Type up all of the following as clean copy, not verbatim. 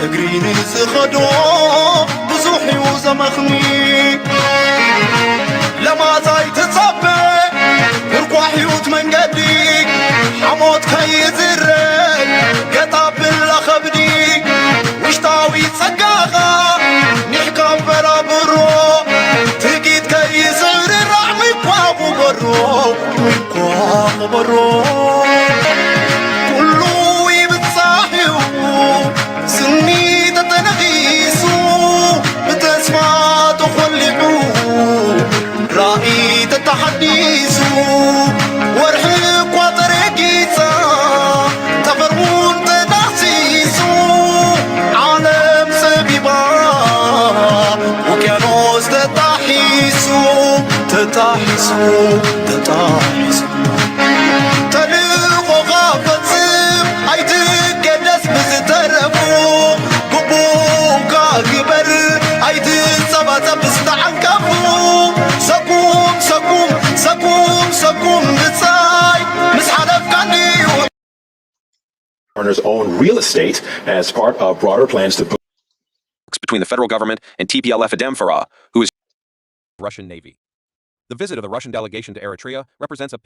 እግሪን ዝኸዶ ብዙሕ ዘመኽኒ ለማዛይ ትጸበ እርኳ ሕይወት መንገዲ ሓሞት ከይዝረብ ገጣብል ለኸብዲ ውሽጣዊ ጸጋኻ ኒሕካ በራብሮ ትጊት ከይዝርራዕ ምኳ ቁበሮ ኩሉ ይብጻሕዩ ስኒ ተተነኺሱ ብተስፋ ተኾሊዑ ራእይ ተተሓዲሱ ወርሒ እኳ ተረጊጸ ተቐርቡን ተዳኽሲሱ ዓለም ሰቢባ ውቅያኖስ ተጣሒሱ ተልእኾኻ ፈጽም ኣይትገደስ ብዝተረፉ ግቡእካ ግበር ኣይትጸባጸብ ብዝተዓንቀፉ ሰኩም ብጻይ ምስ ሓለፍካኒ Foreigners own real estate as part of broader plans to between the federal government and TPLF Adem Farah, who is Russian Navy. The visit of the Russian delegation to Eritrea represents a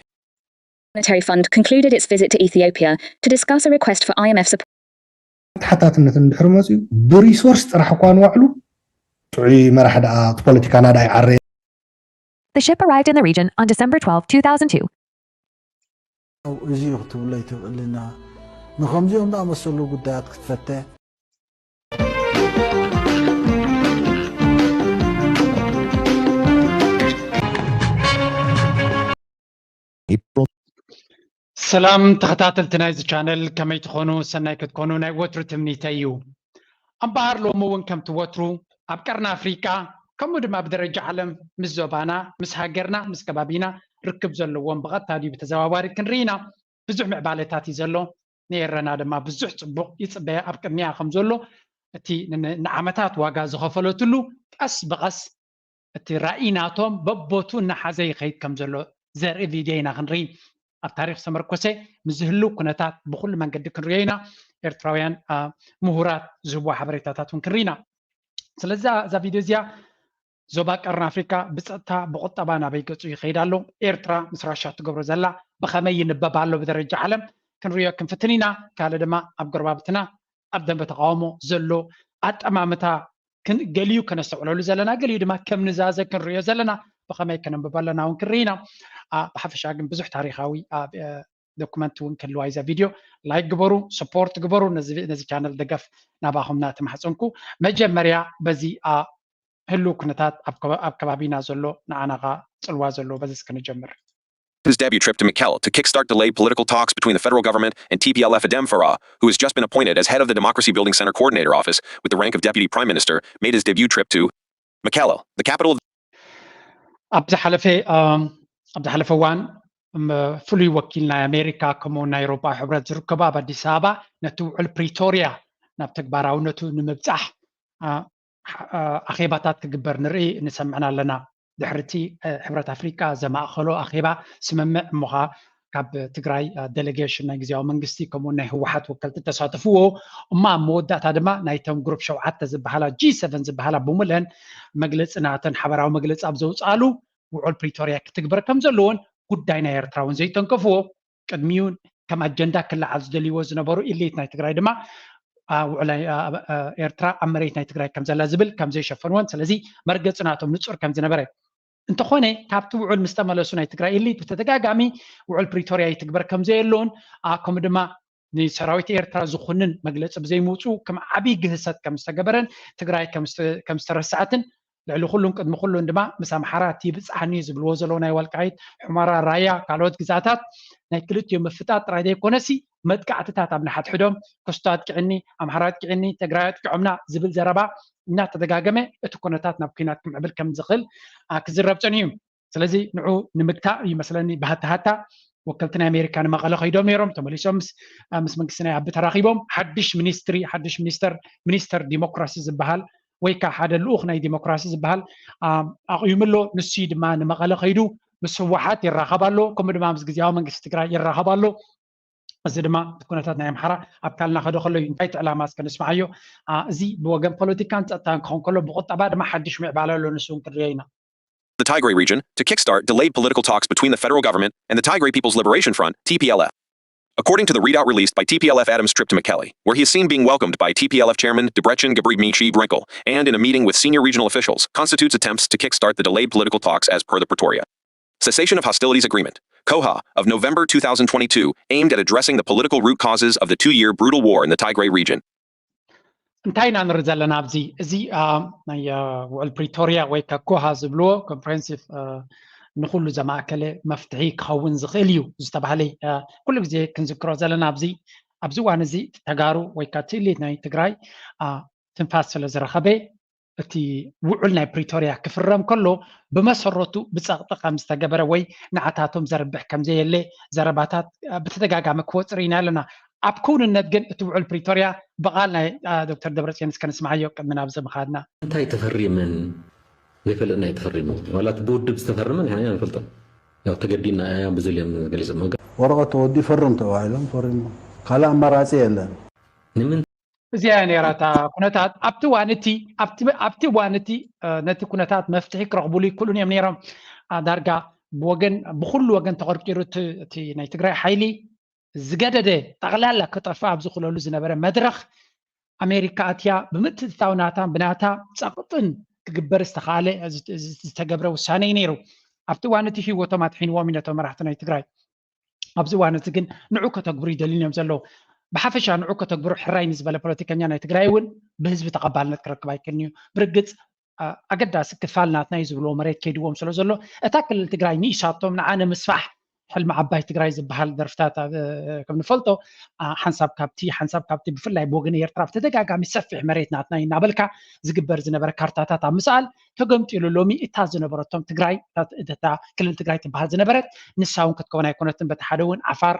Monetary Fund concluded its visit to Ethiopia to discuss a request for IMF support. ተሓታትነት እንድሕር መፅኡ ብሪሶርስ ጥራሕ እኳ ንባዕሉ ጥዑይ መራሒ ደኣ ፖለቲካና ዳ ይዓረ The ship arrived in the region on December 12, 2002. እዚ ክትብሎ ይትብልና ንከምዚኦም ዝኣመሰሉ ጉዳያት ክትፈትሕ ሰላም ተኸታተልቲ ናይዚ ቻነል ከመይ ትኾኑ ሰናይ ክትኮኑ ናይ ወትሩ ትምኒተይ እዩ ኣምባሃር ሎሚ እውን ከም ትወትሩ ኣብ ቀርኒ ኣፍሪካ ከምኡ ድማ ብደረጃ ዓለም ምስ ዞባና ምስ ሃገርና ምስ ከባቢና ርክብ ዘለዎም ብቐጥታ ድዩ ብተዘዋዋሪ ክንርኢና ብዙሕ ምዕባለታት እዩ ዘሎ ነየረና ድማ ብዙሕ ፅቡቕ ይፅበያ ኣብ ቅድሚያ ከም ዘሎ እቲ ንዓመታት ዋጋ ዝኸፈለትሉ ቀስ ብቐስ እቲ ራእይናቶም በቦቱ እናሓዘ ይኸይድ ከም ዘሎ ዘርኢ ቪድዮ ኢና ክንርኢ ኣብ ታሪክ ተመርኮሰ ምዝህሉ ኩነታት ብኩሉ መንገዲ ክንሪኦ ኢና ኤርትራውያን ምሁራት ዝህብዎ ሓበሬታታት እውን ክንርኢና ስለዚ እዛ ቪድዮ እዚኣ ዞባ ቀርኒ ኣፍሪካ ብፀጥታ ብቁጠባ ናበይ ገፁ ይኸይድ ኣሎ ኤርትራ ምስ ራሻ ትገብሮ ዘላ ብኸመይ ይንበብ ኣሎ ብደረጃ ዓለም ክንሪኦ ክንፍትን ኢና ካልእ ድማ ኣብ ጎረባብትና ኣብ ደንበ ተቃውሞ ዘሎ ኣጠማምታ ገሊዩ ከነስተውዕለሉ ዘለና ገሊዩ ድማ ከም ንዛዘ ክንሪኦ ዘለና ብኸመይ ከነንብብ ኣለና እውን ክንርኢና ብሓፈሻ ግን ብዙሕ ታሪካዊ ዶኩመንት እውን ክህልዋ ይዛ ቪድዮ ላይክ ግበሩ ሰፖርት ግበሩ ነዚ ቻነል ደገፍ ናባኹምና ተማሕፀንኩ መጀመርያ በዚ ህሉ ኩነታት ኣብ ከባቢና ዘሎ ንዓናኻ ፅልዋ ዘሎ በዚ እስክንጀምር his debut trip to Mekelle to kickstart delayed political talks between the federal government and TPLF Adem Farah, who has just been appointed as head of the Democracy Building Center Coordinator Office with the rank of Deputy Prime Minister, made his debut trip to Mekelle, the capital of ኣብዛ ሓለፈ እዋን ፍሉይ ወኪል ናይ ኣሜሪካ ከምኡ ናይ ኤውሮጳ ሕብረት ዝርከቡ ኣብ ኣዲስ ኣበባ ነቲ ውዕል ፕሪቶርያ ናብ ተግባራውነቱ ንምብፃሕ ኣኼባታት ክግበር ንርኢ ንሰምዕና ኣለና ድሕርቲ ሕብረት ኣፍሪካ ዘማእኸሎ ኣኼባ ስምምዕ እሞኻ ካብ ትግራይ ዴሌጌሽን ናይ ግዝያዊ መንግስቲ ከምኡ ናይ ህወሓት ወከልቲ ተሳተፍዎ እማ ኣብ መወዳእታ ድማ ናይቶም ግሩፕ 7 ዝበሃላ G7 ዝበሃላ ብሙለን መግለፂ ናተን ሓበራዊ መግለፂ ኣብ ዘውፃሉ ውዕል ፕሪቶርያ ክትግበር ከም ዘለዎን ጉዳይ ናይ ኤርትራ እውን ዘይተንከፍዎ ቅድሚውን ከም ኣጀንዳ ክለዓል ዝደልይዎ ዝነበሩ ኢሊት ናይ ትግራይ ድማ ውዕል ኤርትራ ኣብ መሬት ናይ ትግራይ ከም ዘላ ዝብል ከም ዘይሸፈንዎን ስለዚ መርገፂ ናቶም ንፁር ከም ዝነበረ እንተኾነ ካብቲ ውዕል ምስ ተመለሱ ናይ ትግራይ ኢሊት ብተደጋጋሚ ውዕል ፕሪቶርያ ይትግበር ከም ዘየለዎን ከምኡ ድማ ንሰራዊት ኤርትራ ዝኹንን መግለፂ ብዘይምውፅኡ ከም ዓብይ ግህሰት ከም ዝተገበረን ትግራይ ከም ዝተረሳዓትን ልዕሊ ኩሉን ቅድሚ ኩሉን ድማ ምስ ኣምሓራ ትብፃሕኒ ዝብልዎ ዘለዎ ናይ ወልቃይት ሑመራ ራያ ካልኦት ግዛታት ናይ ክልቲኦም ምፍጣጥ ጥራይ ዘይኮነሲ መጥቃዕትታት ኣብ ንሓትሕዶም ከስቶ ኣጥቅዕኒ ኣምሓራ ኣጥቅዕኒ ትግራይ ኣጥቅዖምና ዝብል ዘረባ እናተደጋገመ እቲ ኩነታት ናብ ኩናት ክምዕብል ከም ዝኽእል ክዝረብ ፀኒዩ ስለዚ ንዑ ንምግታእ ይመስለኒ ባህታሃታ ወከልቲ ናይ ኣሜሪካ ንመቐለ ከይዶም ነይሮም ተመሊሶም ምስ መንግስቲ ናይ ኣቢ ተራኺቦም ሓድሽ ሚኒስተር ዲሞክራሲ ዝበሃል ወይ ከዓ ሓደ ልኡኽ ናይ ዲሞክራሲ ዝበሃል ኣቕዩምሎ ንሱ ድማ ንመቐለ ከይዱ ምስ ህወሓት ይራኸባሎ ከምኡ ድማ ምስ ግዝያዊ መንግስቲ ትግራይ ይራኸባሎ እዚ ድማ ኩነታት ናይ ኣምሓራ ኣብ ካልና ከዶ ከሎ እንታይ ዕላማ እስከንስማዓዮ እዚ ብወገን ፖለቲካን ፀጥታን ክኸውን ከሎ ብቁጠባ ድማ ሓድሽ ምዕባለ ኣሎ ንሱ ክንሪኦ ኢና The Tigray region to kickstart delayed political talks between the federal government and the Tigray People's Liberation Front, TPLF. According to the readout released by TPLF Adam's trip to Mekelle, where he is seen being welcomed by TPLF chairman Debretsion Gebremichi-Brinkel, and in a meeting with senior regional officials, constitutes attempts to kickstart the delayed political talks as per the Pretoria Cessation of Hostilities Agreement, COHA, of November 2022, aimed at addressing the political root causes of the 2-year brutal war in the Tigray region. እንታይ ኢና ንርኢ ዘለና ኣብዚ እዚ ናይ ውዕል ፕሪቶሪያ ወይ ከዓ ኮሃ ዝብልዎ ኮምፕሬሄንሲቭ ንኩሉ ዘማእከለ መፍትሒ ክኸውን ዝኽእል እዩ ዝተባሃለ ኩሉ ግዜ ክንዝክሮ ዘለና ኣብዚ እዋን እዚ ተጋሩ ወይ ከዓ ትእሊት ናይ ትግራይ ትንፋስ ስለ ዝረኸበ እቲ ውዕል ናይ ፕሪቶሪያ ክፍረም ከሎ ብመሰረቱ ብፀቕጢ ከም ዝተገበረ ወይ ንዓታቶም ዘርብሕ ከም ዘየለ ዘረባታት ብተደጋጋሚ ክወፅር ኢና ኣለና ኣብ ኩንነት ግን እቲ ውዕል ፕሪቶሪያ በቓል ናይ ዶክተር ደብረፅዮን እስከንስማዓዮ ቅድሚ ናብ ምኻድና እንታይ ተፈሪምን ዘይፈልጥና ተፈሪሙ ዋላት ብውድብ ዝተፈርመን ንሕና ንፈልጦ ያው ተገዲና እያ ብዝልዮም ገሊፆም ወረቐት ወዲ ፈርም ተባሂሎም ፈሪሙ ካልእ ኣማራፂ የለን ንምን እዚኣ ነራታ ኩነታት ኣብቲ እዋን እቲ ነቲ ኩነታት መፍትሒ ክረኽብሉ ይክእሉን እዮም ነይሮም ዳርጋ ብኩሉ ወገን ተቐርቂሩ እቲ ናይ ትግራይ ሓይሊ ዝገደደ ጠቕላላ ክጠፋ ኣብ ዝኽእለሉ ዝነበረ መድረኽ ኣሜሪካ ኣትያ ብምትእትታው ናታን ብናታ ፀቕጥን ክግበር ዝተኻኣለ ዝተገብረ ውሳነ እዩ ነይሩ ኣብቲ እዋን እቲ ሂወቶም ኣጥሒንዎም ነቶም መራሕቲ ናይ ትግራይ ኣብዚ እዋን እቲ ግን ንዑ ከተግብሩ ይደልዩን እዮም ዘለዉ ብሓፈሻ ንዑ ከተግብሩ ሕራይ ንዝበለ ፖለቲከኛ ናይ ትግራይ እውን ብህዝቢ ተቐባልነት ክረክብ ኣይክእልን እዩ ብርግፅ ኣገዳሲ ክፋል ናትና እዩ ዝብልዎ መሬት ከይድዎም ስለ ዘሎ እታ ክልል ትግራይ ንኢሻቶም ንዓነ ምስፋሕ حلم عباي تግራይ ዝበሃል ደርፍታት ከም ንፈልጦ ሓንሳብ ካብቲ ብፍላይ ብወገን ኤርትራ ተደጋጋሚ ሰፊሕ መሬት ናትና ይናበልካ ዝግበር ዝነበረ ካርታታት ኣብ ምስኣል ተገምጢሉ ሎሚ እታ ዝነበረቶም ትግራይ እታ ክልል ትግራይ ትበሃል ዝነበረት ንሳውን ክትከውን ኣይኮነትን በቲ ሓደ እውን ዓፋር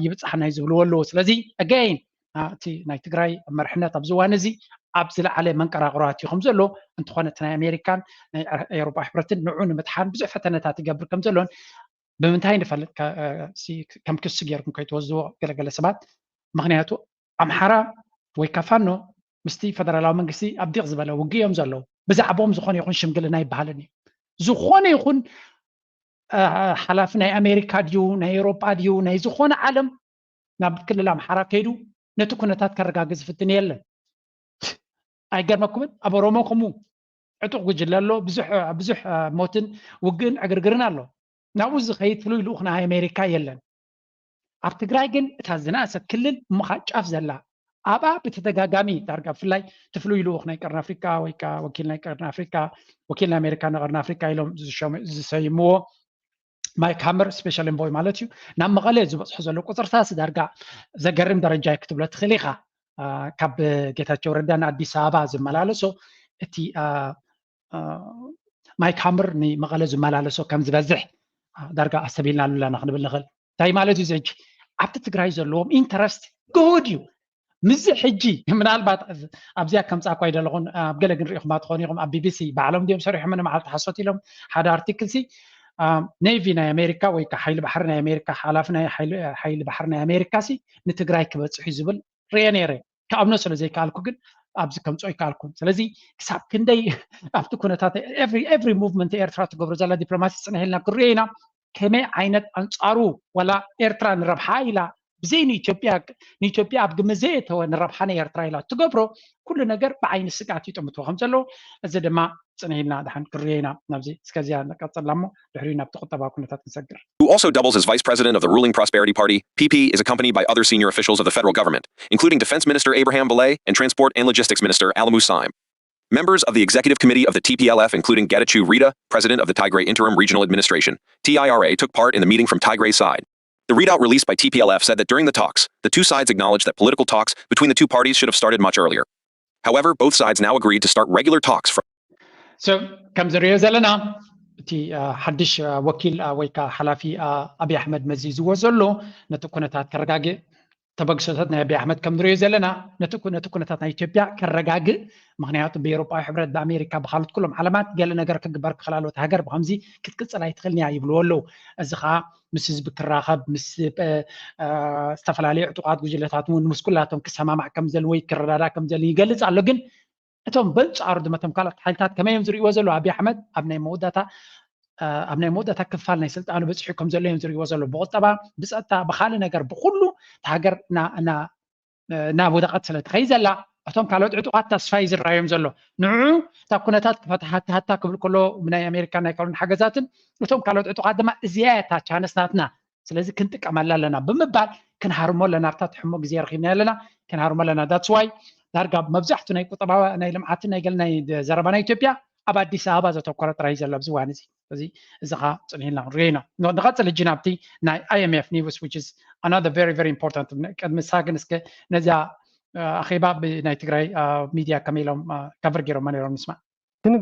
ይብፃሕና ዝብልዎ ኣለዎ ስለዚ again እቲ ናይ ትግራይ መርሕነት ኣብ ዝዋን እዚ ኣብ ዝለዓለ መንቀራቅራት ይኹም ዘሎ እንትኾነ እቲ ናይ ኣሜሪካን ናይ ኤውሮፓ ሕብረትን ንዑ ንምትሓን ብዙሕ ፈተነታት ይገብር ከም ዘሎን ብምንታይ ንፈልጥ ከም ክስ ጌርኩም ከይትወስድዎ ገለገለ ሰባት ምክንያቱ ኣምሓራ ወይ ካፋኖ ምስቲ ፈደራላዊ መንግስቲ ኣብ ዲቕ ዝበለ ውግዮም ዘለዉ ብዛዕቦም ዝኾነ ይኹን ሽምግልና ይበሃልን እዩ ዝኾነ ይኹን ሓላፊ ናይ ኣሜሪካ ድዩ ናይ ኤውሮፓ ድዩ ናይ ዝኾነ ዓለም ናብ ክልል ኣምሓራ ከይዱ ነቲ ኩነታት ከረጋግፅ ዝፍትን የለን ኣይገርመኩምን ኣብ ኦሮሞ ከምኡ ዕጡቕ ጉጅለ ኣሎ ብዙሕ ሞትን ውግእን ዕግርግርን ኣሎ ናብኡ ዝኸይድ ፍሉይ ልኡኽ ናይ ኣሜሪካ የለን ኣብ ትግራይ ግን እታ ዝነኣሰት ክልል ምኻጫፍ ዘላ ኣብኣ ብተደጋጋሚ ዳርጋ ብፍላይ ትፍሉይ ልኡኽ ናይ ቀርኒ ኣፍሪካ ወይ ከዓ ወኪል ናይ ቀርኒ ኣፍሪካ ወኪል ናይ ኣሜሪካ ንቀርኒ ኣፍሪካ ኢሎም ዝሰይምዎ ማይክ ሃመር ስፔሻል ኤንቮይ ማለት እዩ ናብ መቐለ ዝበፅሑ ዘሎ ቁፅርታት ዳርጋ ዘገርም ደረጃ ክትብሎ ትኽእል ኢኻ ካብ ጌታቸው ረዳ ንኣዲስ ኣበባ ዝመላለሶ እቲ ማይክ ሃመር ንመቐለ ዝመላለሶ ከም ዝበዝሕ ዳርጋ ኣሰቢልና ኣለና ክንብል ንኽእል እንታይ ማለት እዩ ዘጂ ኣብቲ ትግራይ ዘለዎም ኢንተረስት ግሁድ እዩ ምዝ ሕጂ ምናልባት ኣብዚያ ከምፃእኳ ይደለኹን ኣብ ገለ ግን ሪኢኹም ትኾኑ ኢኹም ኣብ ቢቢሲ ባዕሎም ድዮም ሰሪሖም መዓልቲ ሓሶት ኢሎም ሓደ ኣርቲክል ሲ ኔቪ ናይ ኣሜሪካ ወይ ከዓ ሓይሊ ባሕሪ ናይ ኣሜሪካ ሓላፊ ናይ ሓይሊ ባሕሪ ናይ ኣሜሪካ ሲ ንትግራይ ክበፅሑ ዝብል ርአ ነይረ ከኣብኖ ስለ ዘይከኣልኩ ግን ኣብዚ ከምፆ ይከኣልኩም ስለዚ ክሳብ ክንደይ ኣብቲ ኩነታት ኤቭሪ ሙቭመንት ኤርትራ ትገብሮ ዘላ ዲፕሎማሲ ፅንሕ ኢልና ክንሪኦ ኢና ከመይ ዓይነት ኣንፃሩ ወላ ኤርትራ ንረብሓ ኢላ ብዘይ ንኢትዮጵያ ኣብ ግምት ዘየተወ ንረብሓ ናይ ኤርትራ ኢላ ትገብሮ ኩሉ ነገር ብዓይኒ ስጋት ይጥምትዎ ከም ዘለዎ እዚ ድማ ፅንሕ ኢልና ድሓን ክንሪኦ ኢና ናብዚ እስከዚያ ንቀፅላ እሞ ድሕሪኡ ናብቲ ቁጠባዊ ኩነታት ክንሰግር Who also doubles as vice president of the ruling Prosperity Party, PP is accompanied by other senior officials of the federal government, including Defense Minister Abraham Belay and Transport and Logistics Minister Alamu Saim. Members of the executive committee of the TPLF, including Getachew Rita, president of the Tigray Interim Regional Administration, TIRA, took part in the meeting from Tigray's side. The readout released by TPLF said that during the talks, the two sides acknowledged that political talks between the two parties should have started much earlier. However, both sides now agreed to start regular talks from So comes the Zelena, the Hadish Wakil Weka Halafi Abiy Ahmed Maziz was allo, Natukunatat Karagage, ተበግሶታት ናይ አብይ አሕመድ ከም ንሪኦ ዘለና ነቲ ኩነታት ናይ ኢትዮጵያ ከረጋግእ ምክንያቱ ብኤውሮጳዊ ሕብረት ብኣሜሪካ ብካልኦት ኩሎም ዓለማት ገለ ነገር ክግበር ክኸላልወት ሃገር ብከምዚ ክትቅፅል ኣይትኽእልን እያ ይብልዎ ኣለዉ እዚ ከዓ ምስ ህዝቢ ክራኸብ ምስ ዝተፈላለዩ ዕጡቃት ጉጅለታት እውን ምስ ኩላቶም ክሰማማዕ ከም ዘለዎ ክረዳዳእ ከም ዘሎ ይገልፅ ኣሎ ግን እቶም በንፃሩ ድማ እቶም ካልኦት ሓይልታት ከመይ እዮም ዝርእይዎ ዘለዉ ኣብይ ኣሕመድ ኣብ ናይ መወዳእታ ክፋል ናይ ስልጣኑ በፂሑ ከም ዘሎ እዮም ዝርእይዎ ዘለዉ ብቁጠባ ብፀጥታ ብካልእ ነገር ብኩሉ ሃገር ናብ ውድቐት ስለ ትኸይድ ዘላ እቶም ካልኦት ዕጡቃት ተስፋ እዩ ዝረኣዮም ዘሎ ንዑ እታ ኩነታት ክፈታሓታ ክብል ከሎ ናይ ኣሜሪካ ናይ ካልኦት ሓገዛትን እቶም ካልኦት ዕጡቃት ድማ እዚኣ እታ ቻንስ ናትና ስለዚ ክንጥቀመላ ኣለና ብምባል ክንሃርሞ ኣለና ኣብታ ትሕሞ ግዜ ረኪብና ኣለና ክንሃርሞ ኣለና ዳትስ ዋይ ዳርጋ መብዛሕትኡ ናይ ቁጠባ ናይ ልምዓትን ናይ ገለ ናይ ዘረባ ናይ ኢትዮጵያ ኣብ ኣዲስ ኣበባ ዘተኮረ ጥራይ ዘሎ ኣብዚ እዋን እዚ እዚ ከዓ ፅኒሕና ክንሪኦ ኢና ንቐፅል ሕጂ ናብቲ ናይ IMF ኒውስ which is another very very important ቅድሚ ሳግን እስከ ነዛ ኣኼባ ብናይ ትግራይ ሚድያ ከመይ ኢሎም ከቨር ገይሮማ ነይሮም ንስማዕ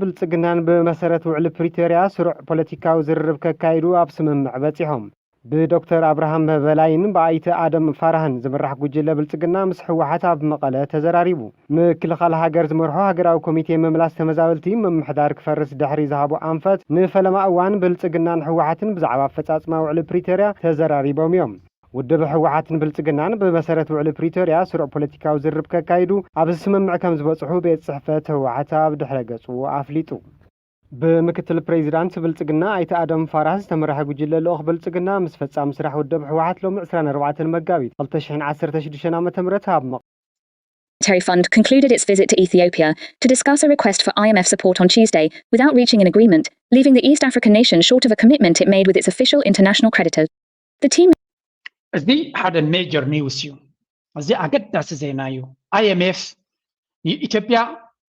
ብልፅግናን ብመሰረት ውዕል ፕሪቶርያ ስሩዕ ፖለቲካዊ ዝርርብ ከካይዱ ኣብ ስምምዕ በፂሖም ብዶክተር አብርሃም በላይን በአይተ አደም ፋራህን ዝምራሕ ጉጅለ ብልጽግና ምስ ሕወሓት ኣብ መቐለ ተዘራሪቡ ምክልኻል ሃገር ዝመርሖ ሃገራዊ ኮሚቴ መምላስ ተመዛበልቲ ምምሕዳር ክፈርስ ድሕሪ ዝሃቡ ኣንፈት ንፈለማ እዋን ብልጽግናን ሕወሓትን ብዛዕባ ኣፈጻጽማ ውዕል ፕሪቶርያ ተዘራሪቦም እዮም ውድብ ሕወሓትን ብልጽግናን ብመሰረት ውዕል ፕሪቶርያ ስሩዕ ፖለቲካዊ ዝርርብ ከካይዱ ኣብ ስምምዕ ከም ዝበፅሑ ቤት ጽሕፈት ሕወሓት ኣብ ድሕረ ገጹ ኣፍሊጡ بمكتل بريزيدانت بلصقنا ايت ادم فارس تمرح ጉጅለ ልኡኽ ብልጽግና ምስ ፈጻሚ ስራሕ ውድብ ሕወሓት ሎም 24 መጋቢት 2016 ዓመተ ምህረት ኣብ Monetary Fund concluded its visit to Ethiopia to discuss a request for IMF support on Tuesday without reaching an agreement, leaving the East African nation short of a commitment it made with its official international creditors. The team had a major news you. እዚ ኣገዳሲ ዜና እዩ IMF ኢትዮጵያ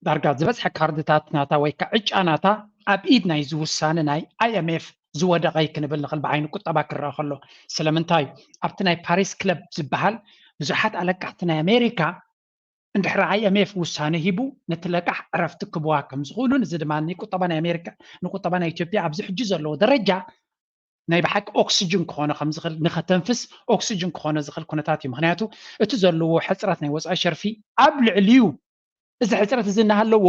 ዳርጋ ዝበፅሐ ካርድታት ናታ ወይ ከዓ ዕጫናታ ኣብ ኢድ ናይ ዝውሳነ ናይ IMF ዝወደቀ ክንብል ንኽእል ብዓይኒ ቁጠባ ክረአ ከሎ ስለምንታይ ኣብቲ ናይ ፓሪስ ክለብ ዝበሃል ብዙሓት ኣለቃሕቲ ናይ ኣሜሪካ እንድሕሪ IMF ውሳነ ሂቡ ነቲ ለቃሕ ዕረፍቲ ክብዋ ከም ዝኽእሉን እዚ ድማ ቁጠባ ናይ ኣሜሪካ ንቁጠባ ናይ ኢትዮጵያ ኣብዚ ሕጂ ዘለዎ ደረጃ ናይ ብሓቂ ኦክሲጅን ክኾነ ከም ዝኽእል ንኸተንፍስ ኦክሲጅን ክኾነ ዝኽእል ኩነታት እዩ ምክንያቱ እቲ ዘለዎ ሕፅረት ናይ ወፃኢ ሸርፊ ኣብ ልዕሊኡ እዚ ሕፅረት እዚ እናሃለዎ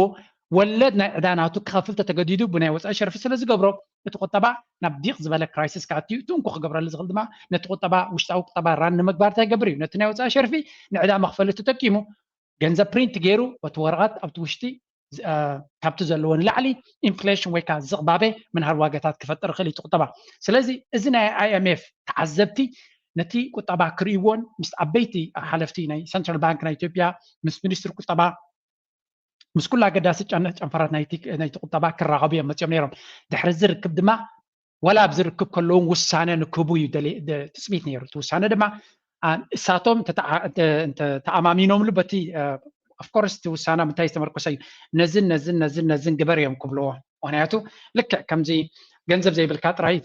ወለድ ናይ ዕዳናቱ ክኸፍል ተገዲዱ ብናይ ወፃኢ ሸርፊ ስለ ዝገብሮ እቲ ቁጠባ ናብ ዲቕ ዝበለ ክራይሲስ ከኣትዩ ትንኩ ክገብረሉ ዝኽእል ድማ ነቲ ቁጠባ ውሽጣዊ ቁጠባ ራን ንምግባር ተይገብር እዩ ነቲ ናይ ወፃኢ ሸርፊ ንዕዳ መኽፈሊ ተጠቂሙ ገንዘብ ፕሪንት ገይሩ በቲ ወረቐት ኣብቲ ውሽጢ ካብቲ ዘለዎ ንላዕሊ ኢንፍሌሽን ወይ ከዓ ዝቕባበ ምንሃር ዋጋታት ክፈጥር ክእል እዩ ቁጠባ ስለዚ እዚ ናይ IMF ተዓዘብቲ ነቲ ቁጠባ ክርእይዎን ምስ ዓበይቲ ሓለፍቲ ናይ ሰንትራል ባንክ ናይ ኢትዮጵያ ምስ ሚኒስትሪ ቁጠባ ምስ ኩሉ ኣገዳሲ ጨንፈራት ናይቲ ቁጠባ ክራኸቡ እዮም መፅኦም ነይሮም ድሕሪ ዝርክብ ድማ ወላ ብዝርክብ ከለውን ውሳነ ንክህቡ እዩ ትፅቢት ነይሩ እቲ ውሳነ ድማ እሳቶም ተኣማሚኖምሉ በቲ ኣፍኮርስ እቲ ውሳነ ምንታይ ዝተመርኮሰ እዩ ነዝን ግበር እዮም ክብልዎ ምክንያቱ ልክዕ ከምዚ ገንዘብ ዘይብልካ ጥራይ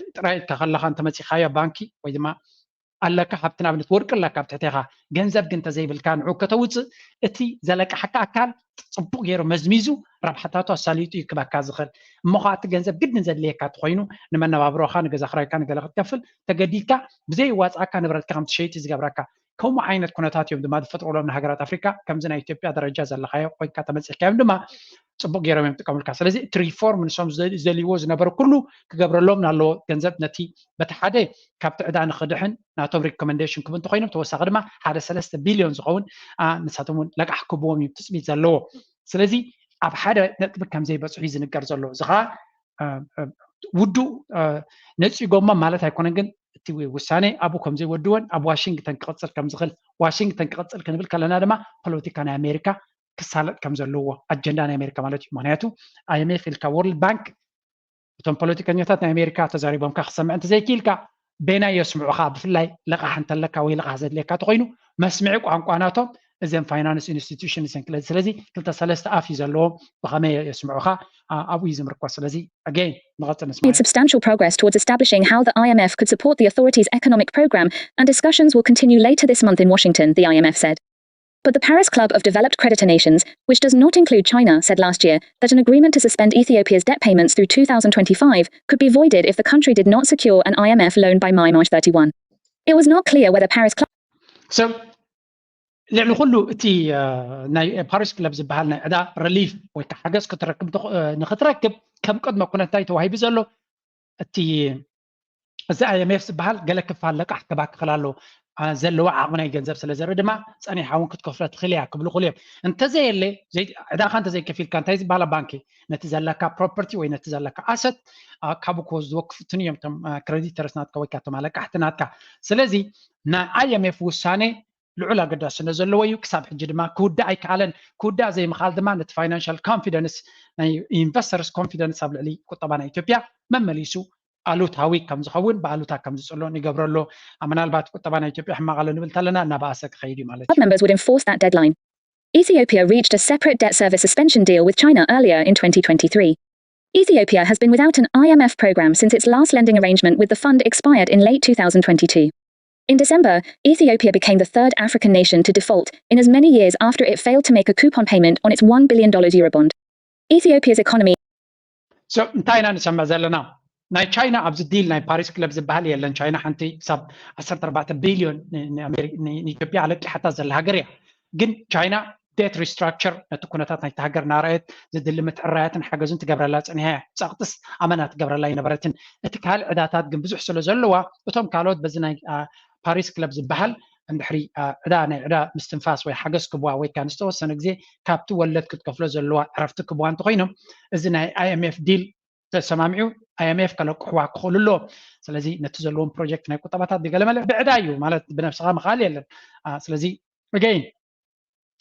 ከኸለካ እንተመፂኻዮ ባንኪ ወይ ድማ ኣለካ ሃብቲ ንኣብነት ወርቂ ኣለካ ኣብ ትሕቲኻ ገንዘብ ግን እንተዘይብልካ ንዑ ከተውፅእ እቲ ዘለቃሕካ ኣካል ፅቡቅ ገይሩ መዝሚዙ ረብሓታቱ ኣሳሊጡ ይክበካ ዝኽእል እሞ ከዓ እቲ ገንዘብ ግድን ዘድልየካ እንተኮይኑ ንመነባብሮኻ ንገዛ ክራይካ ንገለ ክትከፍል ተገዲድካ ብዘይ ዋፅኣካ ንብረትካ ከም ትሸይጥ ዝገብረካ ከምኡ ዓይነት ኩነታት እዮም ድማ ዝፈጥሩሎም ንሃገራት ኣፍሪካ ከምዚ ናይ ኢትዮጵያ ደረጃ ዘለኻዮ ኮይንካ ተመፂሕካዮም ድማ ፅቡቅ ገይሮም እዮም ጥቀሙልካ ስለዚ እቲ ሪፎርም ንሶም ዝደልይዎ ዝነበረ ኩሉ ክገብረሎም ናለዎ ገንዘብ ነቲ በቲ ሓደ ካብቲ ዕዳ ንክድሕን ናቶም ሪኮመንዴሽን ክቡ እንተኮይኖም ተወሳኺ ድማ 1.3 ቢልዮን ዝኸውን ንሳቶም እውን ለቃሕ ክብዎም እዩ ትፅቢት ዘለዎ ስለዚ ኣብ ሓደ ነጥቢ ከምዘይበፅሑ እዩ ዝንገር ዘሎ እዚ ከዓ ውዱእ ነፂጎማ ማለት ኣይኮነን ግን እቲ ውሳኔ ኣብኡ ከምዘይወድዎን ኣብ ዋሽንግተን ክቕፅል ከም ዝኽእል ዋሽንግተን ክቕፅል ክንብል ከለና ድማ ፖለቲካ ናይ ኣሜሪካ ክሳለጥ ከም ዘለዎ ኣጀንዳ ናይ ኣሜሪካ ማለት እዩ ምክንያቱ IMF ኢልካ ወርልድ ባንክ እቶም ፖለቲከኛታት ናይ ኣሜሪካ ተዛሪቦምካ ክሰምዕ እንተዘይክኢልካ ቤና የስምዑኻ ብፍላይ ለቃሕ እንተለካ ወይ ለቃሕ ዘድልየካ ተኮይኑ መስምዒ ቋንቋ ናቶም እዘን ፋይናንስ ኢንስቲትዩሽን ስለዚ 2-3 ኣፍ እዩ ዘለዎም ብኸመይ የስምዑኻ ኣብኡ እዩ ዝምርኮስ ስለዚ again ንቐፅል ንስማዕ made substantial progress towards establishing how the IMF could support the authorities' economic program, and discussions will continue later this month in Washington, the IMF said. But the Paris Club of Developed Creditor Nations, which does not include China, said last year that an agreement to suspend Ethiopia's debt payments through 2025 could be voided if the country did not secure an IMF loan by March 31. It was not clear whether Paris Club... So, لعل كله تي ناي باريس كلاب زبال ناي عدا ريليف ويك حاجز نختركب كم قد ما كنا تاي توهي بزلو تي إذا IMF زبال قال لك فعلك أحكبك خلاله زلوا عقنا يجنزب سلزر دما أنا حاول كتكفلت خليها قبل خليه أنت زي اللي زي إذا كنت زي كفيل كان تايز بالا بانكي نتزلك بروبرتي وين نتزلك أسد كابو كوز وقف تنيم تم كريديت رسنات كوي كاتم على كحتنات سلزي نا IMF وسانة العلا قداش نزلوا ويكسب حجدما كودا أي كعلن كودا زي مخال دما نت financial confidence ناي investors confidence قبل علي كطبعا إثيوبيا ممليسو ألوتاوي كم زخون بألوتا كم زسولون يقبروا له أمانال بعد طبعا إثيوبيا إحنا قالوا نبل تلنا نبأسك خيري مالك. Members would enforce that deadline. Ethiopia reached a separate debt service suspension deal with China earlier in 2023. Ethiopia has been without an IMF program since its last lending arrangement with the fund expired in late 2022. In December, Ethiopia became the third African nation to default in as many years after it failed to make a coupon payment on its $1 billion Eurobond. Ethiopia's economy. So, انتهينا نسمع زلنا. ناي تشاينا أبز ديل ناي باريس كلاب زبالي يلان تشاينا حنتي سب 14 بليون نيثيوبيا على حتى زل هاجريا جن تشاينا ديت ريستراكشر نتكونتات ناي تهاجر نارات زد اللي متعرات حاجزون تجبر لها تنها ساقطس أمانات تجبر لها ينبرتن اتكال عداتات جن بزح سلو زلوا وتم كالوت بزناي باريس كلاب زبال عند حري عدا ناي عدا مستنفاس وي حاجز كبوا وي كان استوى السنة زي كابتو ولد كنت كفلو زلوا عرفت كبوا أنتو قينهم إذن IMF ديل تسمعوا IMF كلو قوا كللو سلازي نتزلون بروجكت ناي كتباتات دقلمل بعدايو مالت بنفسها مخالي سلازي again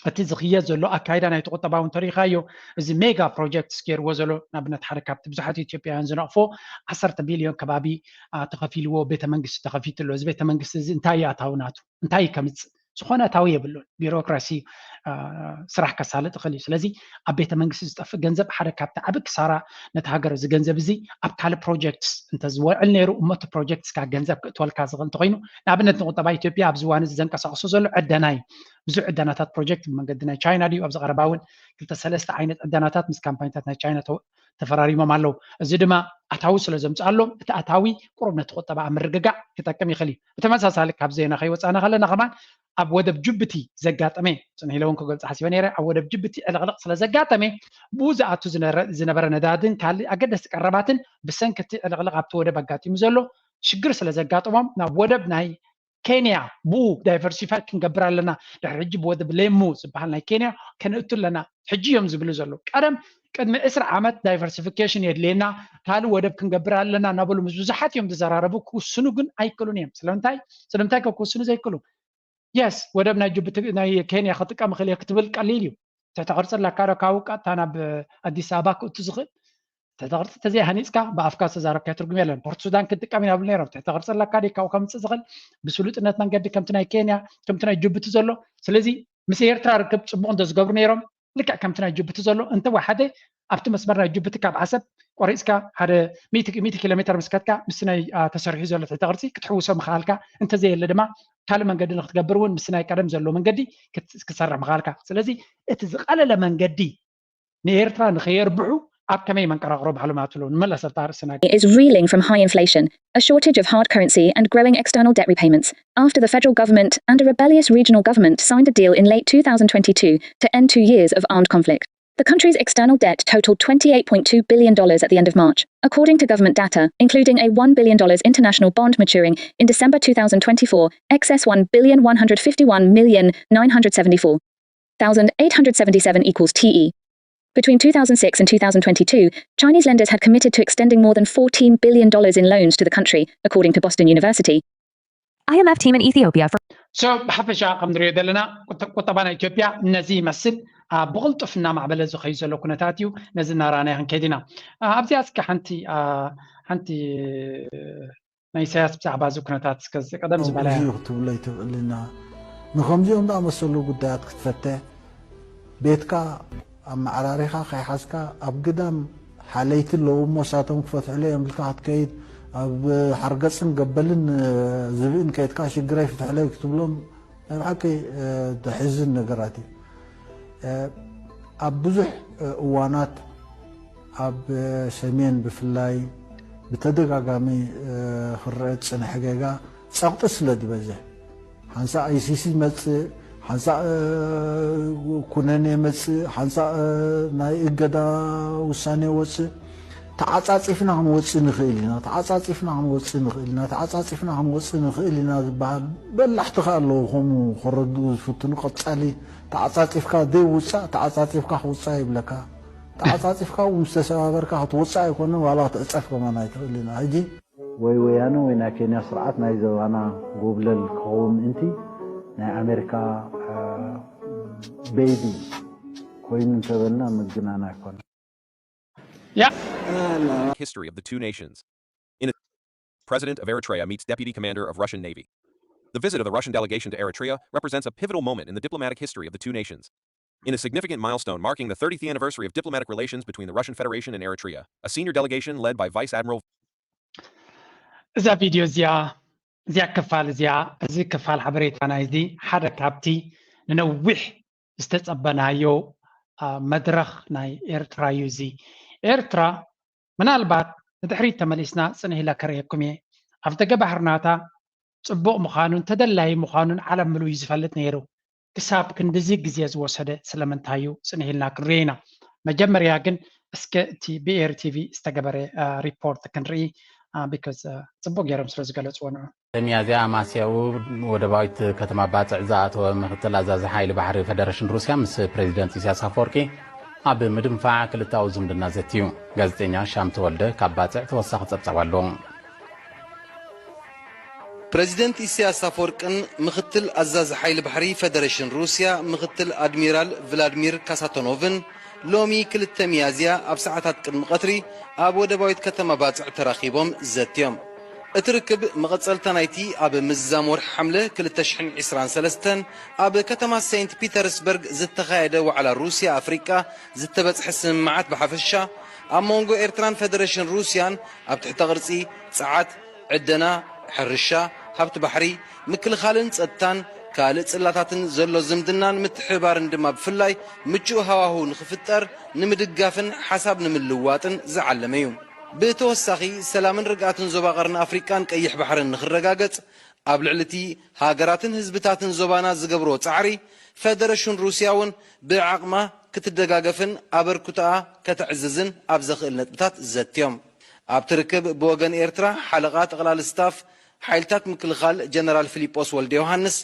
التزخية زلو أكايدا ناي تقطباون طريقايو زي ميجا بروجكت سكير وزلو نبنت حركات بزحات إثيوبيا زنقفو 10 بليون كبابي تخفيلو بيت منجس تخفيتلو زي بيت منجس زي انتاي أتاوناتو انتاي كمز سخونة تاوية بلون بيروقراسي سرح كسالة تخلي سلازي أبيت منجس استف جنزب حركات أبك سارة نتهاجر زي جنزب زي أبكال بروجكتس انت زوال النيرو أمت بروجكتس كجنزب كتوال كازغن تغينو نبنت نقطبا إثيوبيا بزوان زين كساقصو زلو عدناي بزوع عدناتات بروجكت من قدنا تشاينا دي وابز غرباون كلتا سلسة عينت عدناتات مس كامباينتات نا تشاينا تفراري ما مالو زي دما أتاوي سلو زمصالو أتاوي قرب نتقطبا مرققع كتاكم يخلي بتمساسالك كابزينا خي وصانا خلنا خمان أب ودب جبتي زقاتمي سنه لون كقول حسيبا نيره أب ودب جبتي الغلق سلا زقاتمي بوزعتو زنبر ندادن كالي أقدس قرباتن بسن كتي الغلق أبتو ودب أقاتي مزلو شجر سلا زقاتمم نا ودب ناي كينيا بو دايفرسيفاي كنقبر لنا دحرج بودب ليمو سبحان كينيا كنقتل لنا حجيهم زبلو زلو قدم اسرع عمت دايفرسيفيكيشن يدلينا قالوا ودب كنقبر لنا نابلو مزحات يوم تزراربو كوسنو جن ايكلونيم سلامتاي كوسنو زي كلو يس ودب ناجبت ناي كينيا خطقه مخليه كتبل قليل تتغرص لك كاوقا تانا باديس ابا كتزغ تتغرص تزي هنيسكا بافكار تزارب كترجم يلن بورت سودان كتقامي نابل نيرو تتغرص لك كادي كاو كم تزغل بسلوطنت منقد كمتناي كينيا كمتناي جبت زلو سلازي مسير ترى ركب صبون دز غبر نيرم لك كمتناي جبت زلو انت واحده ابت مسمرنا جبت كاب عسب قريسكا هذا 100 كيلومتر مسكتكا مسناي تسرحي زلو تتغرسي كتحوسو مخالكا انت زي اللي دما كل من قد نختقبرون مسناي قدم زلو من قدي كسرع مخالكا سلازي اتزقال لمن قدي نيرترا نخير بعو أبكمي من كرغرب علومات لون ملا سرطار السنة is reeling from high inflation, a shortage of hard currency and growing external debt repayments after the federal government and a rebellious regional government signed a deal in late 2022 to end 2 years of armed conflict. The country's external debt totaled $28.2 billion at the end of March, according to government data, including a $1 billion international bond maturing in December 2024, excess $1,151,974,877 equals TE. Between 2006 and 2022, Chinese lenders had committed to extending more than $14 billion in loans to the country, according to Boston University. IMF team in Ethiopia for So حفشا قمدري دلنا قطبنا إثيوبيا نزي مسد بغلط فينا مع بلد خيز لو كنتاتيو نزلنا رانا هنكيدنا أبدي أسك حنتي نيساس بتاع بعض كنتات كذا قدم زبالة تقولي لنا نخمزيهم ده مسلو قدات كتفتة بيتك أما عراريخا خي حسكا أبقدام حاليت اللو موساتهم كفت عليهم بالكاحت كيد أب حرقصن قبلن زبين كيد كاش يقرأي فتح عليه يكتب لهم حكي تحزن نقراتي أب بزح وانات أب سمين بفلاي بتدقاقامي خرقت سنة حقيقة ساقط السلد بزح حانسا ICC ملت ሓንሳእ ኩነኔ መፅእ ሓንሳእ ናይ እገዳ ውሳኔ ወፅእ ተዓፃፂፍና ክንወፅእ ንኽእል ኢና ተዓፃፂፍና ክንወፅእ ንኽእል ኢና ተዓፃፂፍና ክንወፅእ ንኽእል ኢና ዝበሃል በላሕቲ ኸ ኣለዉ ከምኡ ክረድኡ ዝፍትኑ ቀፃሊ ተዓፃፂፍካ ዘይውፃእ ተዓፃፂፍካ ክውፃእ ይብለካ ተዓፃፂፍካ ምስ ተሰባበርካ ክትውፃእ ኣይኮነን ዋላ ክትዕፀፍ ከማና ይትኽእል ኢና ሕጂ ወይ ወያነ ወይ ናይ ኬንያ ስርዓት ናይ ዘባና ጎብለል ክኸውን ምእንቲ ናይ ኣሜሪካ ቤቢ ኮይኑ እንተበልና ምግናና ኣይኮነ History of the two nations. President of Eritrea meets Deputy Commander of Russian Navy. The visit of the Russian delegation to Eritrea represents a pivotal moment in the diplomatic history of the two nations. In a significant milestone marking the 30th anniversary of diplomatic relations between the Russian Federation and Eritrea, a senior delegation led by Vice Admiral እዛ ቪድዮ እዚኣ ክፋል እዚ ክፋል ሓበሬታና እዚ ሓደ ካብቲ ንነዊሕ ዝተፀበናዮ መድረኽ ናይ ኤርትራ እዩ እዚ ኤርትራ ምናልባት ንድሕሪት ተመሊስና ፅንህ ኢለ ከርእየኩም እየ ኣብ ደገ ባሕርናታ ፅቡቕ ምዃኑን ተደላይ ምዃኑን ዓለም ምሉእ እዩ ዝፈልጥ ነይሩ ክሳብ ክንድዚ ግዜ ዝወሰደ ስለምንታይ እዩ ፅንህ ኢልና ክንሪኦ ኢና መጀመርያ ግን እስከ እቲ ብኤርቲቪ ዝተገበረ ሪፖርት ክንርኢ because ጽቡቅ ገረም ስለ ዝገለጽዎ ነው ሚያዝያ ማስያው ወደባዊት ከተማ ባጽዕ ዝኣተወ ምክትል ኣዛዚ ሓይሊ ባሕሪ ፌደሬሽን ሩስያ ምስ ፕሬዚደንት ኢሳያስ አፈወርቂ ኣብ ምድንፋዕ ክልታዊ ዝምድና ዘትዩ ጋዜጠኛ ሻምተ ወልደ ካብ ባጽዕ ተወሳኺ ጸብጻብ ኣሎ ፕሬዚደንት ኢሳያስ አፈወርቅን ምክትል ኣዛዚ ሓይሊ ባሕሪ ፌደሬሽን ሩስያ ምክትል አድሚራል ቭላድሚር ካሳቶኖቭን ሎሚ ክልተ ሚያዝያ ኣብ ሰዓታት ቅድሚ ቀትሪ ኣብ ወደባዊት ከተማ ባጽዕ ተራኺቦም ዘትዮም እቲ ርክብ መቐጸልታ ናይቲ ኣብ ምዛም ወርሒ ሓምለ 2023 ኣብ ከተማ ሴንት ፒተርስበርግ ዝተኻየደ ዋዕላ ሩስያ ኣፍሪቃ ዝተበጽሐ ስምምዓት ብሓፈሻ ኣብ መንጎ ኤርትራን ፌደሬሽን ሩስያን ኣብ ትሕተ ቅርጺ ጸዓት ዕደና ሕርሻ ሃብቲ ባሕሪ ምክልኻልን ጸጥታን ካልእ ጽላታትን ዘሎ ዝምድናን ምትሕባርን ድማ ብፍላይ ምቹእ ሃዋህው ንኽፍጠር ንምድጋፍን ሓሳብ ንምልዋጥን ዝዓለመ እዩ ብተወሳኺ ሰላምን ርግኣትን ዞባ ቀርኒ ኣፍሪቃን ቀይሕ ባሕርን ንኽረጋገጽ ኣብ ልዕሊ እቲ ሃገራትን ህዝብታትን ዞባና ዝገብሮ ጻዕሪ ፌደሬሽን ሩስያ እውን ብዓቕማ ክትደጋገፍን ኣበርክቶኣ ከተዕዝዝን ኣብ ዘኽእል ነጥብታት ዘትዮም ኣብ ትርክብ ብወገን ኤርትራ ሓለቓ ጠቕላሊ ስታፍ ሓይልታት ምክልኻል ጀነራል ፊሊጶስ ወልደ ዮሃንስ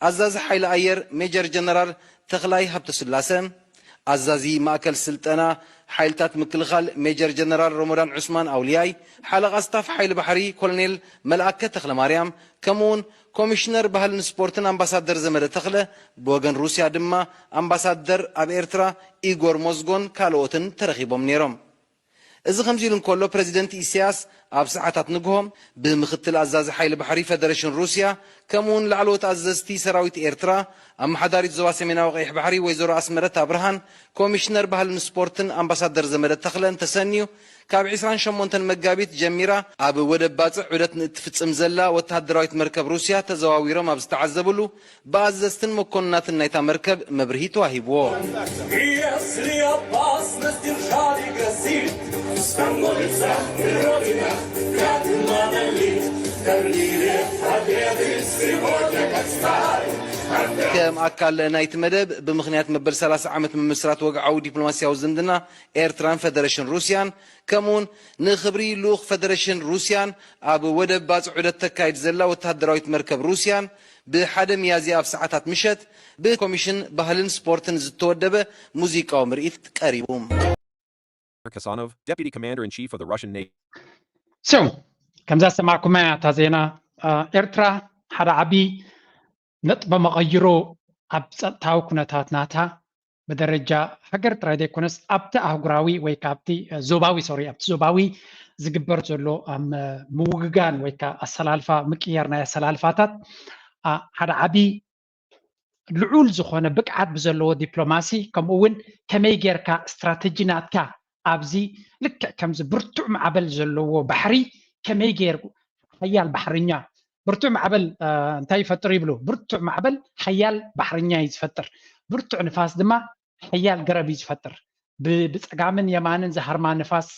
አዛዚ ሓይሊ ኣየር ሜጀር ጀነራል ተኽላይ ሃብተስላሴ አዛዚ ማእከል ስልጠና ሓይልታት ምክልኻል ሜጀር ጀነራል ረመዳን ዑስማን ኣውልያይ ሓለቓ ስታፍ ሓይሊ ባሕሪ ኮሎኔል መልአከ ተኽለ ማርያም ከምኡውን ኮሚሽነር ባህልን ስፖርትን ኣምባሳደር ዘመደ ተኽለ ብወገን ሩስያ ድማ ኣምባሳደር ኣብ ኤርትራ ኢጎር ሞዝጎን ካልኦትን ተረኺቦም ነይሮም እዚ ከምዚ ኢሉ እንከሎ ፕሬዚደንት ኢሳያስ ኣብ ሰዓታት ንግሆም ብምክትል ኣዛዚ ሓይሊ ባሕሪ ፌደሬሽን ሩስያ ከምኡውን ላዕለዎት ኣዘዝቲ ሰራዊት ኤርትራ ኣመሓዳሪት ዞባ ሰሜናዊ ቀይሕ ባሕሪ ወይዘሮ ኣስመረት ኣብርሃን ኮሚሽነር ባህልን ስፖርትን ኣምባሳደር ዘመደ ተኽለን ተሰንዩ ካብ 28 መጋቢት ጀሚራ ኣብ ወደብ ባጽዕ ዑደት ንእትፍጽም ዘላ ወተሃደራዊት መርከብ ሩስያ ተዘዋዊሮም ኣብ ዝተዓዘብሉ ብኣዘዝትን መኮንናትን ናይታ መርከብ መብርሂ ተዋሂብዎ становится Родина, как монолит, горнили победы сегодня как сталь. ከም ኣካል ናይቲ መደብ ብምኽንያት መበል 30 ዓመት ምምስራት ወግዓዊ ዲፕሎማስያዊ ዝምድና ኤርትራን ፌደሬሽን ሩስያን ከምኡውን ንኽብሪ ልኡኽ ፌደሬሽን ሩስያን ኣብ ወደብ ባጽዕ ዑደት ተካይድ ዘላ ወተሃደራዊት መርከብ ሩስያን ብሓደ ሚያዝያ ኣብ ሰዓታት ምሸት ብኮሚሽን ባህልን ስፖርትን ዝተወደበ ሙዚቃዊ ምርኢት ቀሪቡ Kassanov, Deputy Commander-in-Chief of the Russian Navy. So, ከምዛ ሰማዕኩማ እታ ዜና ኤርትራ ሓደ ዓብይ ነጥቢ መቐይሮ ኣብ ፀጥታዊ ኩነታት ናታ ብደረጃ ሃገር ጥራይ ዘይኮነስ ኣብቲ ኣህጉራዊ ወይ ካብቲ ኣብቲ ዞባዊ ዝግበር ዘሎ ምውግጋን ወይ ከዓ ኣሰላልፋ ምቅያር ናይ ኣሰላልፋታት ሓደ ዓብይ ልዑል ዝኾነ ብቅዓት ብዘለዎ ዲፕሎማሲ ከምኡውን ከመይ ጌርካ ስትራቴጂ ናትካ ኣብዚ ልክዕ ከምዚ ብርቱዕ ማዕበል ዘለዎ ባሕሪ ከመይ ጌር ሓያል ባሕርኛ ብርቱዕ ማዕበል እንታይ ይፈጥር ይብሉ ብርቱዕ ማዕበል ሓያል ባሕርኛ እዩ ዝፈጥር ብርቱዕ ንፋስ ድማ ሓያል ገረብ እዩ ዝፈጥር ብፀጋምን የማንን ዝሃርማ ንፋስ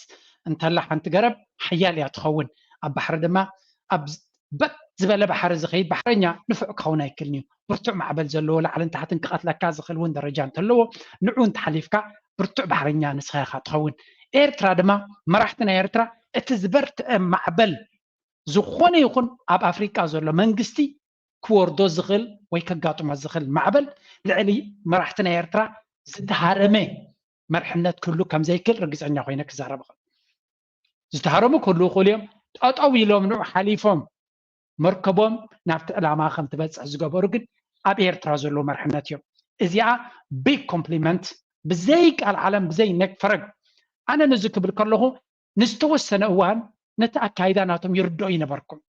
እንተላ ሓንቲ ገረብ ሓያል እያ ትኸውን ኣብ ባሕሪ ድማ ኣብ በቲ زبل بحر زخيد بحرنيا نفع كونه يكلني برتع معبل زلو لعل انت حتنقط لك زخل وين درجان تلو نعون تحليفك برتع بحرنيا نسخه تخون ኤርትራ ድማ መራሕትና ኤርትራ እቲ ዝበርት ማዕበል ዝኾነ ይኹን ኣብ ኣፍሪካ ዘሎ መንግስቲ ክወርዶ ዝኽእል ወይ ከጋጥሞ ዝኽእል ማዕበል ልዕሊ መራሕትና ኤርትራ ዝተሃረመ መርሕነት ኩሉ ከም ዘይክል ርግፀኛ ኮይነ ክዛረብ ዝተሃረሙ ኩሉ እዮም ጠጠው ኢሎም ንዑ ሓሊፎም መርከቦም ናብቲ ዕላማ ከም ትበፅሕ ዝገበሩ ግን ኣብ ኤርትራ ዘሎ መርሕነት እዮም እዚኣ ቢግ ኮምፕሊመንት ብዘይ ቃል ዓለም ብዘይ ነክፈረግ أنا نزك بالكله نستوسن أوان نتأكيدا ناتم يردوا ينبركم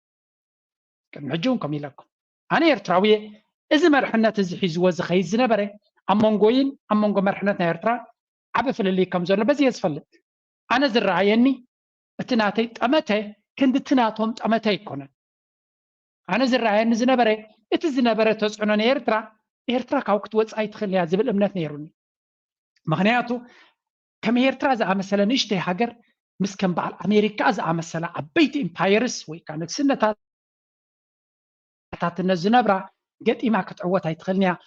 كم حجونكم يلكم أنا يرتراوي إذا مرحنا تزحيز وزخيز نبره أمونغوين أمونغو مرحنا يرترا عبف اللي كم زول بس يسفل أنا زرعيني تناتي أمتى كنت تناتهم أمتى يكون أنا زرعيني زنبره إتزنبره تسعنون يرترا كوكت وز أي تخلي عزب الأمنات نيروني مغنياتو كم يرترا زعما مثلا نشتي هاجر مسكن بعض أمريكا زعما مثلا عبيت إمبايرس وكانت سنة تاعت النزنبرة قد إما كتعوت هاي تخلنيها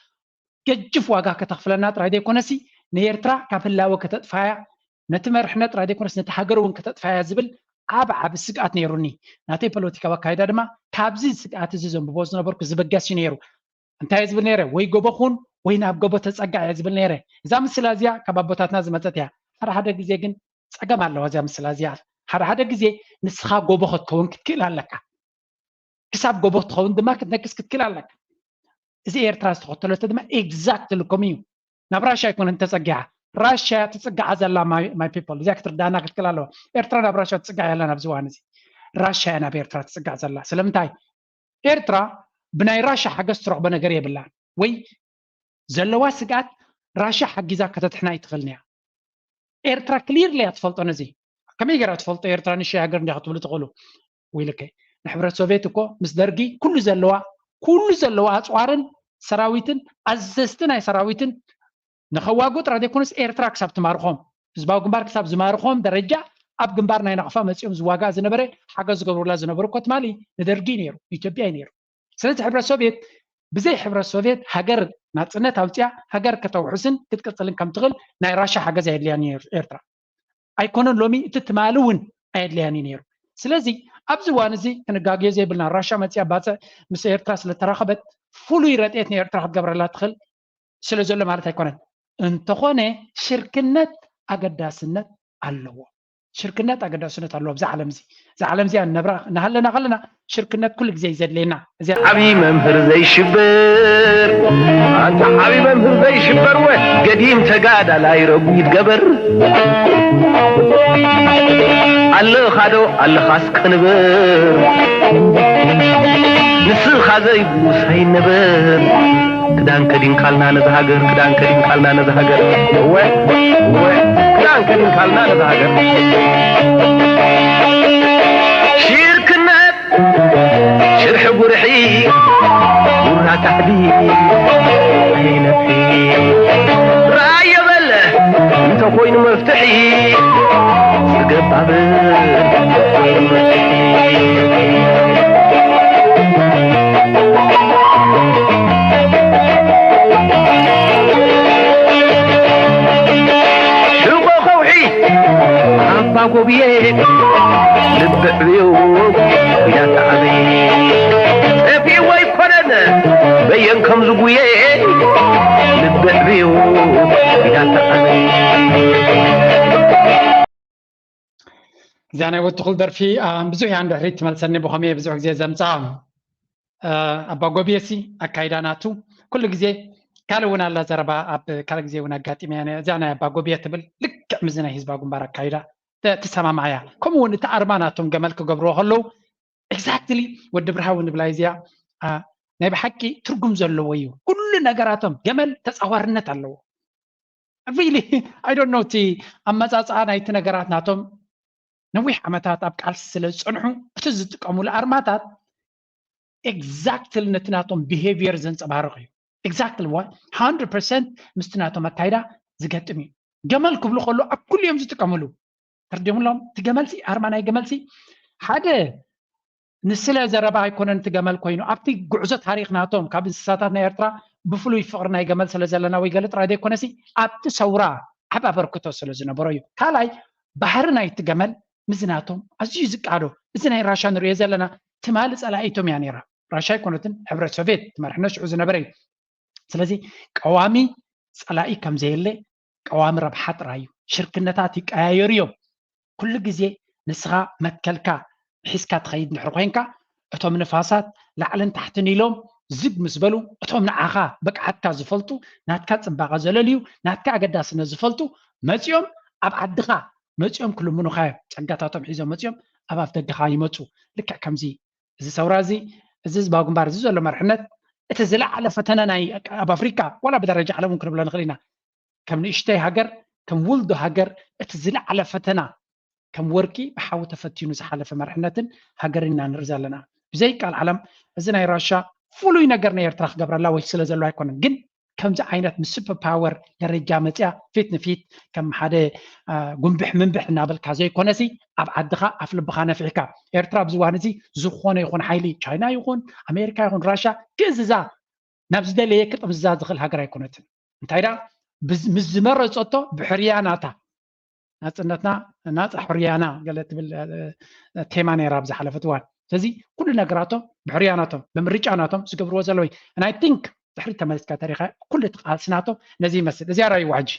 قد جف واقع كتغفلنا ترى دي كونسي نيرترا كافلا وكتدفايا نتمر حنا ترى دي كونس نتحجر وكتدفايا زبل عب السقات نيروني ناتي بوليتيكا وكايدا دما كابزي السقات زيزون ببوزنا برك زبقاس نيرو انت يزبل نيره وي غوبخون وي ناب غوبو تصقع يزبل نيره اذا مسلازيا كبابوتاتنا زمتتيا حدا غزي ግን ጸገም አለው እዚያ መስላዚያ حدا غزي ንስኻ ጎቦ ክትከውን ክትክእል ኣለካ ክሳብ ጎቦ ክትከውን ድማ ክትነክስ ክትክእል ኣለካ እዚ ኤርትራ ዝተኸተለተ ድማ ኤግዛክትሊ ኮሚዩ ናብ ራሽያ ይኮን እንተጸግዓ ራሽያ ትጸግዓ ዘላ ማይ ፒፕል እዚያ ክትርዳና ክትክእል ኣለዋ ኤርትራ ናብ ራሽያ ትጸግዓ ያላ ናብ ዝዋን እዚ ራሽያ ናብ ኤርትራ ትጸግዓ ዘላ ስለምንታይ ኤርትራ ብናይ ራሽያ ሓገዝ ትረኽቦ ነገር የብላ ወይ ዘለዋ ስጋት ራሽያ ሓጊዛ ከተትሕና ይትኽልንያ ኤርትራ ክሊርሊ ኣትፈልጦ ነዚ ከመይ ገይራ ትፈልጦ ኤርትራ ንሽያ ሃገር እንዲያ ክትብሉ ትኽእሉ ወይልከ ንሕብረት ሶቪየት እኮ ምስ ደርጊ ኩሉ ዘለዋ ኣፅዋርን ሰራዊትን ኣዘዝቲ ናይ ሰራዊትን ንኸዋግኡ ጥራሕ ዘይኮነስ ኤርትራ ክሳብ ትማርኾም ህዝባዊ ግንባር ክሳብ ዝማርኾም ደረጃ ኣብ ግንባር ናይ ነቕፋ መፂኦም ዝዋጋእ ዝነበረ ሓገዝ ዝገብሩላ ዝነበሩ እኮ ትማሊ ንደርጊ ነይሩ ኢትዮጵያ ነይሩ ስለዚ ሕብረት ሶቪየት ብዘይ ሕብረት ሶቪየት ሃገር ናጽነት ኣውፅያ ሃገር ከተውሕስን ክትቅፅልን ከም ትኽእል ናይ ራሽያ ሓገዝ ኣየድልያን ኤርትራ ኣይኮነን ሎሚ እቲ ትማሊ እውን ኣየድልያን ነይሩ ስለዚ ኣብዚ እዋን እዚ ክንጋግዮ ዘይብልና ራሽያ መፅያ ባፅዕ ምስ ኤርትራ ስለተራኸበት ፍሉይ ረድኤት ንኤርትራ ክትገብረላ ትኽእል ስለ ዘሎ ማለት ኣይኮነን እንተኾነ ሽርክነት ኣገዳስነት ኣለዎ ሽርክነት ኣገዳስነት ኣለዎ ብዛ ዓለም እዚኣ ነብራ ናሃለና ከለና ሽርክነት ኩሉ ግዜ ይዘድለየና እዚኣ ዓብይ መምህር ዘይሽበር አንተ ዓብይ መምህር ዘይሽበር ወ ገዲም ተጋዳላይ ረጉድ ገበር ኣለኻዶ ኣለኻስ ክንበር ንስኻ ዘይብውሳይ ነበር ክዳን ከዲን ካልና ነዚ ሃገር ክዳን ከዲን ካልና ነዚ ሃገር ወ ክዳን ከዲን ካልና ነዚ ሃገር ሽርክነት ሽርሕ ጉርሒ ጉራ ታሕዲ ዓይነፊ ራእየ በለ እንተ ኮይኑ መፍትሒ ዝገባብር ጎብዬ ልብዕብዩ ያ ተዓበይ ፀፊ ወይ ኮነነ በየን ከም ዝጉዬ ልብዕብዩ ያ ተዓበይ እዛ ናይ ወትኹል ደርፊ ብዙሕ እያ እንድሕሪት ትመልሰኒ ብኸመይ ብዙሕ ግዜ ዘምፃ ኣባ ጎብየሲ ኣካይዳ ናቱ ኩሉ ግዜ ካልእ እውን ኣላ ዘረባ ኣብ ካልእ ግዜ እውን ኣጋጢመያ እዚኣ ናይ ኣባ ጎብየ ትብል ልክዕ ምዝ ናይ ህዝባ ግንባር ኣካይዳ تسمع كم هو نتعرماناتهم جمال كجبروه هلو exactly والدبرها ونبلا يزيا نبي حكي ترجم زلويو كل نجاراتهم جمال تصورنا تلو really I don't know تي أما أنا يتنجارات ناتهم نويح عمتات أبقى على السلس أنحو تزت كمول أرماتات exactly نتناتهم behavior زنس أبارغي exactly what 100% مستناتهم التايدا زجتمي جمال كبلو خلو كل يوم زت كملو ترديهم لهم تجملسي أرمانا يجملسي حاجة ንስለ ዘረባ ኣይኮነን ትገመል ኮይኑ ኣብቲ ጉዕዞ ታሪክ ናቶም ካብ እንስሳታት ናይ ኤርትራ ብፍሉይ ፍቅሪ ናይ ገመል ስለ ዘለና ወይ ገለ ጥራይ ዘይኮነሲ ኣብቲ ሰውራ ዓብ ኣበርክቶ ስለ ዝነበሮ እዩ ካልኣይ ባህሪ ናይቲ ገመል ምዝናቶም ኣዝዩ ዝቃዶ እዚ ናይ ራሻ ንሪኦ ዘለና ትማሊ ፀላኢቶም እያ ነይራ ራሻ ኣይኮነትን ሕብረት ሶቪየት ትመርሕነ ሽዑ ዝነበረ እዩ ስለዚ ቀዋሚ ፀላኢ ከም ዘየለ ቀዋሚ ረብሓ ጥራይ እዩ ሽርክነታት ይቀያየሩ እዮም ኩሉ ግዜ ንስኻ መትከልካ ሒዝካ ትኸይድ ንድሕር ኮይንካ እቶም ንፋሳት ላዕልን ታሕትን ኢሎም ዝግ ምስ በሉ እቶም ንዓኻ ብቅዓትካ ዝፈልጡ ናትካ ፅባቐ ዘለልዩ ናትካ ኣገዳስነት ዝፈልጡ መፂኦም ኣብ ዓድኻ መፂኦም ክልምኑኻ ጨጋታቶም ሒዞም መፂኦም ኣብ ኣፍ ደገኻ ይመፁ ልክዕ ከምዚ እዚ ሰውራ እዚ እዚ ህዝባዊ ግንባር እዚ ዘሎ መርሕነት እቲ ዝለዓለ ፈተና ናይ ኣብ ኣፍሪካ ዋላ ብደረጃ ዓለም እውን ክንብሎ ንኽእል ኢና ከም ንእሽተይ ሃገር ከም ውልዶ ሃገር እቲ ዝለዓለ ፈተና ከም ወርቂ ብሓዊ ተፈቲኑ ዝሓለፈ መርሕነትን ሃገርና ንርኢ ዘለና ብዘይ ቃል ዓለም እዚ ናይ ራሻ ፍሉይ ነገር ናይ ኤርትራ ክገብረላ ወይ ስለ ዘሎ ኣይኮነን ግን ከምዚ ዓይነት ምስ ሱፐር ፓወር ደረጃ መፅያ ፊት ንፊት ከም ሓደ ጉንብሕ ምንብሕ እናበልካ ዘይኮነሲ ኣብ ዓድኻ ኣፍ ልብኻ ነፊሕካ ኤርትራ ብዝዋን እዚ ዝኾነ ይኹን ሓይሊ ቻይና ይኹን ኣሜሪካ ይኹን ራሻ ክእዝዛ ናብ ዝደለየ ክጥምዝዛ ዝኽእል ሃገር ኣይኮነትን እንታይ ዳ ምስ ዝመረፀቶ ብሕርያናታ ናፅነትና ናፃ ሕርያና ገለ ትብል ቴማ ነይራ ብዝሓለፈት እዋን ስለዚ ኩሉ ነገራቶም ብሕርያናቶም ብምርጫናቶም ዝገብርዎ ዘለዉ and I think ድሕሪ ተመልስካ ታሪኻ ኩሉ ተቃልስናቶም ነዚ ይመስል እዚ ኣራይ ዋጅ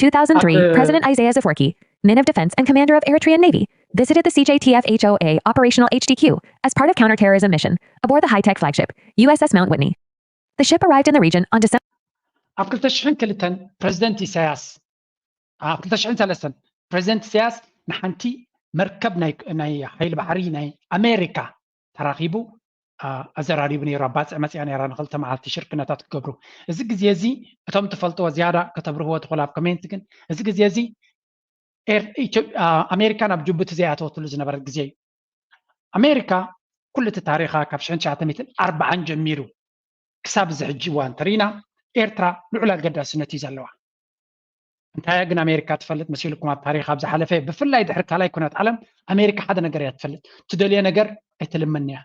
2003, President Isaias Afwerki, Min of Defense and Commander of Eritrean Navy, visited the CJTF HOA Operational HDQ as part of counterterrorism mission aboard the high-tech flagship USS Mount Whitney. The ship arrived in the region on December. ኣብ 2002 ፕሬዚደንት ኢሳያስ ኣብ 2003 ፕሬዚደንት ኢሳያስ ንሓንቲ መርከብ ናይ ሓይሊ ባሕሪ ናይ ኣሜሪካ ተራኺቡ ኣዘራሪቡ ነይሩ ኣባፅዕ መፅያ ነይራ ንክልተ መዓልቲ ሽርክነታት ክገብሩ እዚ ግዜ እዚ እቶም ትፈልጥዎ ዝያዳ ከተብርህዎ ትኽእሉ ኣብ ኮሜንት ግን እዚ ግዜ እዚ ኣሜሪካ ናብ ጅቡቲ ዘይኣተወትሉ ዝነበረት ግዜ እዩ ኣሜሪካ ኩሉ እቲ ታሪኻ ካብ 1940 ጀሚሩ ክሳብ እዚ ሕጂ እዋን እንተሪእና ኤርትራ ልዑል ኣገዳስነት እዩ ዘለዋ እንታይ ግን ኣሜሪካ ትፈልጥ መሲልኩም ኣብ ታሪክ ኣብ ዝሓለፈ ብፍላይ ድሕሪ ካልኣይ ኩነት ዓለም ኣሜሪካ ሓደ ነገር እያ ትፈልጥ ትደልዮ ነገር ኣይትልመን እያ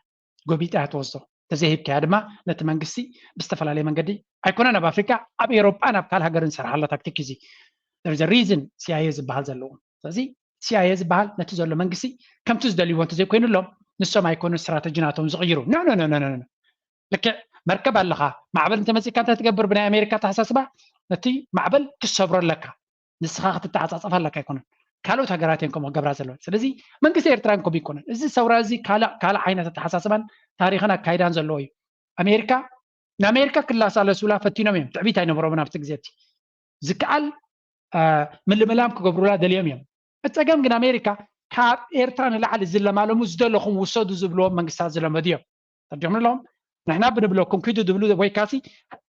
ጎቢጣ እያ ትወስዶ ተዘይሂብከያ ድማ ነቲ መንግስቲ ብዝተፈላለየ መንገዲ ኣይኮነን ኣብ ኣፍሪካ ኣብ ኤሮጳ ናብ ካል ሃገር እንሰርሓላ ታክቲክ እዚ there's a reason CIA ዝበሃል ዘለዎ ስለዚ CIA ዝበሃል ነቲ ዘሎ መንግስቲ ከምቲ ዝደልይዎ እንተዘይኮይኑሎም ንሶም ኣይኮኑ ስትራቴጂ ናቶም ዝቕይሩ ኖ ልክዕ መርከብ ኣለኻ ማዕበል እንተመፂካ እንታይ ትገብር ብናይ ኣሜሪካ ተሓሳስባ ነቲ ማዕበል ክሰብረለካ ንስኻ ክትተዓፃፀፍ ኣለካ ኣይኮነን ካልኦት ሃገራት እዮም ከምኡ ገብራ ዘለዋ ስለዚ መንግስቲ ኤርትራ ከምኡ ይኮነን እዚ ሰውራ እዚ ካልእ ዓይነት ኣተሓሳስባን ታሪክን ኣካይዳን ዘለዎ እዩ ኣሜሪካ ንኣሜሪካ ክላሳለሱላ ፈቲኖም እዮም ትዕቢት ኣይነበሮምን ኣብቲ ግዜ እቲ ዝከኣል ምልምላም ክገብሩላ ደልዮም እዮም እፀገም ግን ኣሜሪካ ካብ ኤርትራ ንላዕሊ ዝለማለሙ ዝደለኹም ውሰዱ ዝብልዎም መንግስታት ዝለመዱ እዮም ተርዲኦም ንለዎም ንሕና ብንብሎ ኮንኪዱ ዝብሉ ወይ ካሲ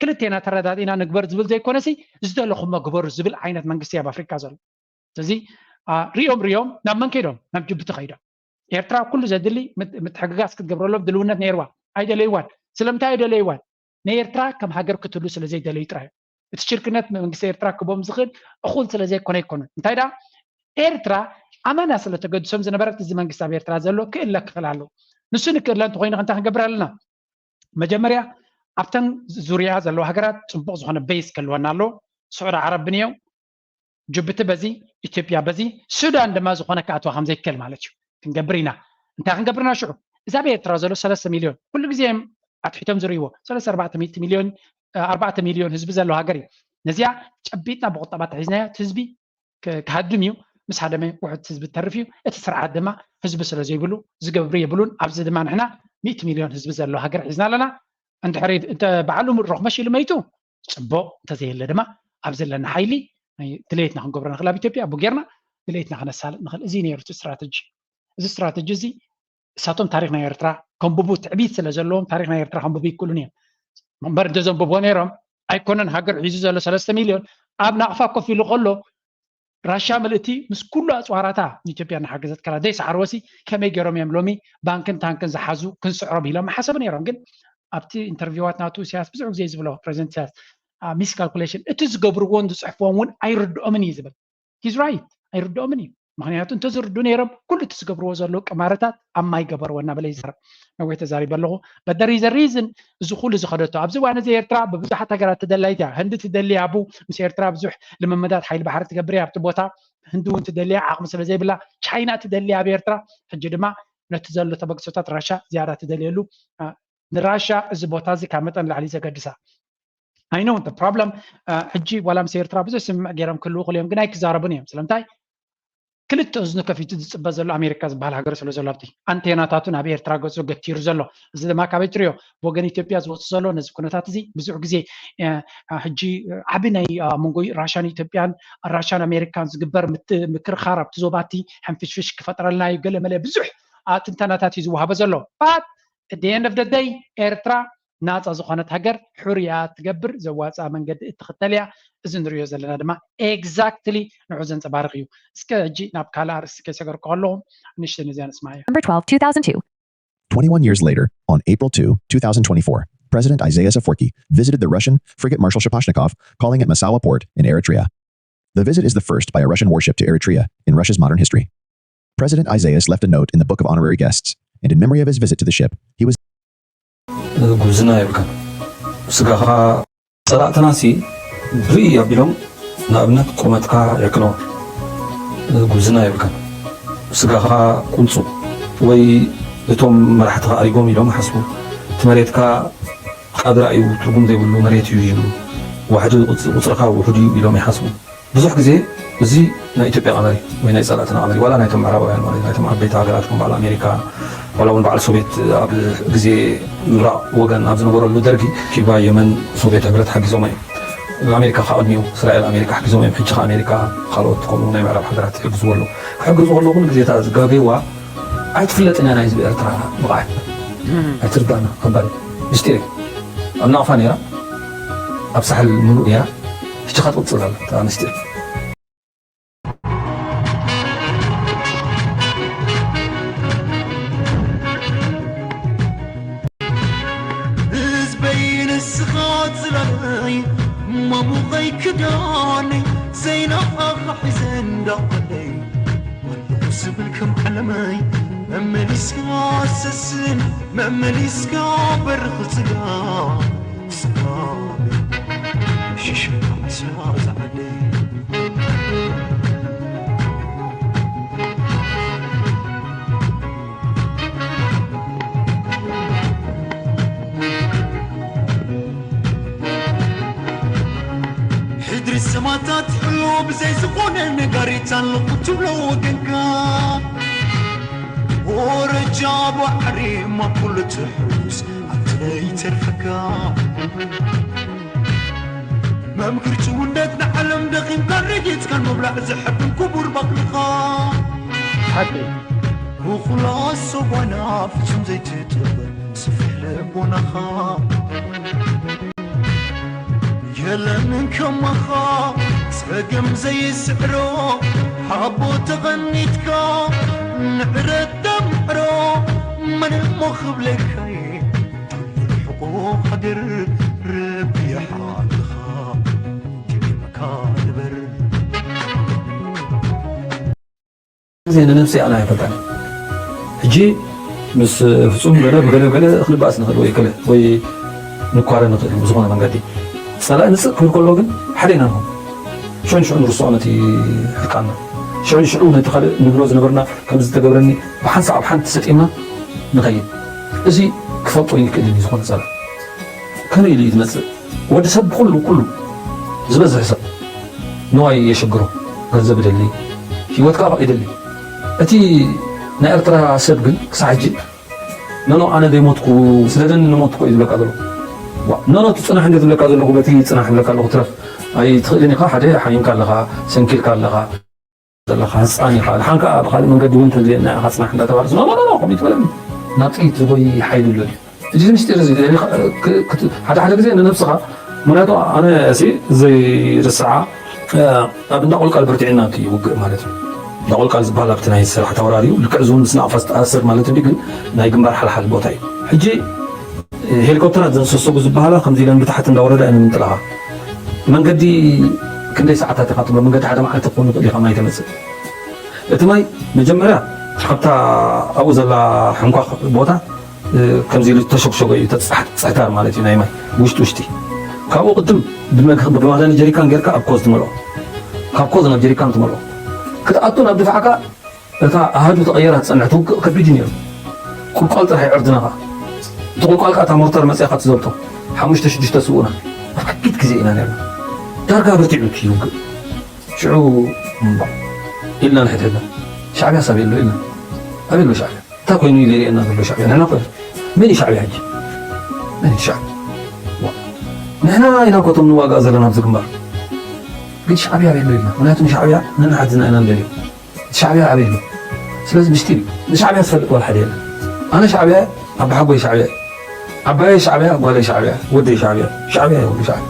ክልቴና ተረዳዲና ንግበር ዝብል ዘይኮነሲ ዝደለኹም ግበሩ ዝብል ዓይነት መንግስቲ ኣብ ኣፍሪካ ዘሎ ስለዚ ሪኦም ናብ መን ከይዶም ናብ ጅቡቲ ከይዶም ኤርትራ ኩሉ ዘድሊ ምትሕግጋዝ ክትገብረሎም ድልውነት ነይርዋ ኣይደለይዋን ስለምንታይ ኣይደለይዋን ንኤርትራ ከም ሃገር ክትህሉ ስለዘይደለዩ ጥራይ እቲ ሽርክነት መንግስቲ ኤርትራ ክቦም ዝኽእል እኹል ስለዘይኮነ ይኮነን እንታይ ዳ ኤርትራ ኣማና ስለተገድሶም ዝነበረት እዚ መንግስቲ ኣብ ኤርትራ ዘሎ ክእለ ክኽእል ኣለዎ ንሱ ንክእለ እንተኮይኑ እንታይ ክንገብር ኣለና መጀመርያ ኣብተን ዙርያ ዘለዎ ሃገራት ፅቡቅ ዝኾነ ቤዝ ክህልወና ኣሎ ስዑድ ዓረብ ብንየው ጅቡቲ በዚ ኢትዮጵያ በዚ ሱዳን ድማ ዝኾነ ክኣትዋ ከም ዘይክእል ማለት እዩ ክንገብር ኢና እንታይ ክንገብርና ሽዑ እዛ ብኤርትራ ዘሎ 3 ሚልዮን ኩሉ ግዜ ኣትሒቶም ዝርእይዎ 4 ሚልዮን ህዝቢ ዘለዎ ሃገር እዩ ነዚኣ ጨቢጥና ብቁጠባት ሒዝናያ እቲ ህዝቢ ክሃድም እዩ ምስ ሃደመ ውሕድ ህዝቢ ተርፍ እዩ እቲ ስርዓት ድማ ህዝቢ ስለ ዘይብሉ ዝገብሩ የብሉን ኣብዚ ድማ ንሕና 100 ሚልዮን ህዝቢ ዘለዎ ሃገር ሒዝና ኣለና እንድሕሪ በዓሉ ረኽመ ሽልመይቱ ፅቡቅ እንተዘየለ ድማ ኣብ ዘለና ሓይሊ ድሌትና ክንገብሮ ንኽእል ኣብ ኢትዮጵያ ቡጌርና ድሌትና ክነሳልጥ ንኽእል እዚ ነይሩ እቲ ስትራቴጂ እዚ ስትራቴጂ እዚ እሳቶም ታሪክ ናይ ኤርትራ ከንብቡ ትዕቢት ስለ ዘለዎም ታሪክ ናይ ኤርትራ ከንብቡ ይክእሉን እዮም እምበር እንተዘንብቦ ነይሮም ኣይኮነን ሃገር ሒዙ ዘሎ 3 ሚልዮን ኣብ ናቕፋ ኮፍ ኢሉ ከሎ ራሻ መልእቲ ምስ ኩሉ ኣፅዋራታ ንኢትዮጵያ እናሓገዘት ከላ ዘይሰዓርወሲ ከመይ ገይሮም እዮም ሎሚ ባንክን ታንክን ዝሓዙ ክንስዕሮም ኢሎም ሓሰብ ነይሮም ግን ኣብቲ ኢንተርቪዋት ናቱ ሲያስ ብዙሕ ግዜ ዝብሎ ፕሬዚደንት ሲያስ ሚስ ካልኩሌሽን እቲ ዝገብርዎን ዝፅሕፍዎም እውን ኣይርድኦምን እዩ ዝብል ሂዝ ራይት ኣይርድኦምን እዩ ምክንያቱ እንተዝርዱ ነይሮም ኩሉ ትዝገብርዎ ዘሎ ቅማረታት ኣብ ማይ ገበርዎና በለ ይዛረብ ነዊሕ ተዛሪበ ኣለኹ በደሪ ዘሪዝን እዚ ኩሉ ዝኸደቶ ኣብዚ እዋን እዚ ኤርትራ ብብዙሓት ሃገራት ትደላይት እያ ህንዲ ትደልያ ኣቡ ምስ ኤርትራ ብዙሕ ልምምዳት ሓይሊ ባሕሪ ትገብር እያ ኣብቲ ቦታ ህንዲ እውን ትደልያ ዓቕሚ ስለ ዘይብላ ቻይና ትደልያ ኣብ ኤርትራ ሕጂ ድማ ነቲ ዘሎ ተበግሶታት ራሻ ዝያዳ ትደልየሉ ንራሻ እዚ ቦታ እዚ ካብ መጠን ላዕሊ ዘገድሳ I know the problem ሕጂ ዋላ ምስ ኤርትራ ብዙሕ ስምዕ ገይሮም ክልው ክልዮም ግን ኣይክዛረቡን እዮም ስለምንታይ ክልተ እዝኑ ከፊቱ ዝፅበ ዘሎ ኣሜሪካ ዝበሃል ሃገር ስለ ዘሎ ኣብቲ ኣንቴናታቱን ኣብ ኤርትራ ገፁ ገቲሩ ዘሎ እዚ ድማ ካበይ ትሪኦ ብወገን ኢትዮጵያ ዝወፁ ዘሎ ነዚ ኩነታት እዚ ብዙሕ ግዜ ሕጂ ዓብ ናይ መንጎ ራሻን ኢትዮጵያን ራሻን ኣሜሪካን ዝግበር ምክርኻር ኣብቲ ዞባቲ ሕንፍሽፍሽ ክፈጥረልና እዩ ገለመለ ብዙሕ ትንተናታት እዩ ዝወሃበ ዘሎ ባት at the end of the day ኤርትራ ናፃ ዝኾነት ሃገር ሕርያ ትገብር ዘዋፃ መንገዲ እትኽተል እያ እዚ ንሪኦ ዘለና ድማ ኤግዛክትሊ ንዑ ዘንፀባርቕ እዩ እስከ ሕጂ ናብ ካልእ ኣርእስቲ ከይሰገርኩ ከለኹ ንእሽተን እዚኣ ንስማ እያ November 12, 2002. 21 years later, on April 2, 2024, President Isaias Afwerki visited the Russian frigate Marshal Shaposhnikov, calling at Massawa port in Eritrea. The visit is the first by a Russian warship to Eritrea in Russia's modern history. President Isaias left a note in the Book of Honorary Guests, and in memory of his visit to the ship, he was ጉብዝና ይብካ ስጋኻ ፀላእትናሲ ብርኢ ኣቢሎም ንኣብነት ቁመትካ የክነዎ ጉብዝና ይብካ ስጋኻ ቁንፁ ወይ እቶም መራሕትኻ ኣሪጎም ኢሎም ሓስቡ እቲ መሬትካ ቃድራ እዩ ትርጉም ዘይብሉ መሬት እዩ ይብሉ ዋሕዲ ቁፅርካ ውሕድ እዩ ኢሎም ይሓስቡ ብዙሕ ግዜ እዚ ናይ ኢትዮጵያ ቀመሪ ወይ ናይ ፀላእትና ቀመሪ ዋላ ናይቶም ምዕራባውያን ማለት ናይቶም ዓበይቲ ሃገራት ከም በዓል ኣሜሪካ ولا ون بعد السوفيت قبل جزء راء وجن عبد النور اللودرجي كيبا يمن سوفيت عملت حق زومي أمريكا خاضنيو إسرائيل أمريكا حق زومي بحج أمريكا خلوت قانون يعرف حضرات حق زولو حق زولو كل جزء تاز جابيوا عاد فلت أنا عايز بإرترا بقعد أتردنا خبر بشتري أنا عفاني أبصح الملوك يا اشتغلت وتصل ترى نشتري كداني زينب أخ حزن دقلي والقص بالكم حلمي مملي سكا سسن مملي سكا برخ سكا سكا شيش عساز علي السماتات حلوب زي زقون النقاريتان لقطو لو وقنقا ورجاب وحريم ما كل تحوس عبتلي ترفكا ما مكرتو وندتنا علم دقيم كان رجيت كان مبلع زحب كبور بقلقا حكي وخلاص وانا فجم زي تتبر سفح لبونا خا يلا منكم مخا سقم زي السحرو حبو تغنيتكا نعرد دمرو من المخ بلكي الحقوق حقر ربي حالخا تبي مكان بر زين نفسي انا يفتح حجي بس فصوم غلا اخلي باس نخل وي كله وي نقارن نخل بزغنا منقدي سلا نسق كل كلوجن حدينا هم شون رسولتي حكانا شون نتخل نبروز نبرنا كم زتجبرني بحنس عب حنت ستيما نغيب إزي كفطوا يكلني زخون سلا كان يلي يتمثل وده سب كله زبز حسب نوعي يشجره غزب دلي في وقت كافة يدلي أتي نأرترا سبقن سعجل نو أنا دي موتكو سلدن نموتكو إذا لك أدلو نو تصنع عندي لك هذا اللغة بتيجي تصنع لك اللغة ترى أي تخليني خا حدا حين كان لها سنكيل كان لها هساني قال حنكا بخال من قد وين تلي أنا خاصنا حنا توارث لا قم يتكلم نعطيه تبغي حيل اللي تجي مشتري زي يعني حدا زي أنا نفسها مناطق أنا أسي زي الساعة بنقول قال برتعنا تي وقع مالته نقول قال زبالة بتناهي السلاح توراري ولكعزون نصنع فست أسر مالته ديكن نايجن بار حل بوتاي حجي هليكوبترات زنسوسو زبالة خمسين لان بتحت ندور ده أنا نطلعها من قدي كندي ساعات تخاطب من قد حدا ما حد تكون قدي خماي تمسك اتماي مجمرة حتى أبو زلا حمقا بوتا كم زي تشوق تسعتار مالتي نايمة وشتي كابو قدم بمازن جريكان غيرك أبكوز تمرو كابكوز أنا جريكان تمرو كتأتون أبدي فعكا تا هادو تغيرات صنعتو كبيدينيو كل قال ترى عرضناها تقول قال كاتا مرتر مسيخة زلطو حمش تشدش تسونا أكيد كزينا نعم دارك بتعلو كيوك شعو إلا نحتاجنا شعبي أصابي له إلا أبي له شعبي تاكو إنه يلي إنه له شعبي أنا نقول ماني شعبي حجي ماني شعبي نحنا هنا كتب نواقع زلنا في الكمبار قلت شعبي أبي له إلا ونحن شعبي نحن حدنا أنا ندري شعبي أبي له لازم نشتري شعبي أسفل ولا حد أنا شعبي أبى حبي شعبي أبى شعبي ولا شعبي ودي شعبي شعبي ولا شعبي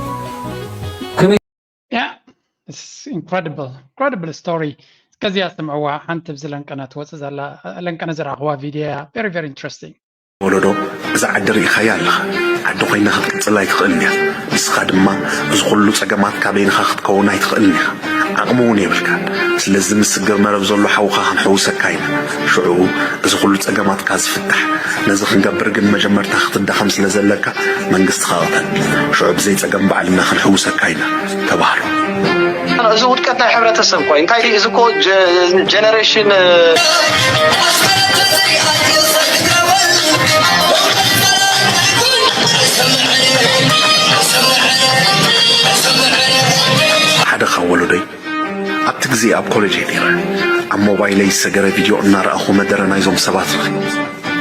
كم Yeah, it's incredible story. كذي أسمعوا حنت بزلن كانت وتزلا لن كان زرعوا فيديو very interesting. ولدو إذا عدري خيال عدو خينا خد كتلاي تخلني بس خدمة بس كله سجمات كابين خد كوناي تخلني عقموني بالكان لازم السجر مرة بزلوا حوخا حنحوسة كاينة شعوب إذا كله سجمات كاز فتح نزخ نجبر جن مجمر تاخد الدخمس لزلك من قص خاطر شعوب زي سجم بعلنا حنحوسة كاينة تبارو أنا زود كتنا حبرة السمكوين كايدي إذا كود جنريشن حدا خولو دي أبتكزي أب كوليجي ديرا أم موبايلي يسجر فيديو النار أخو مدرنا يزوم سبات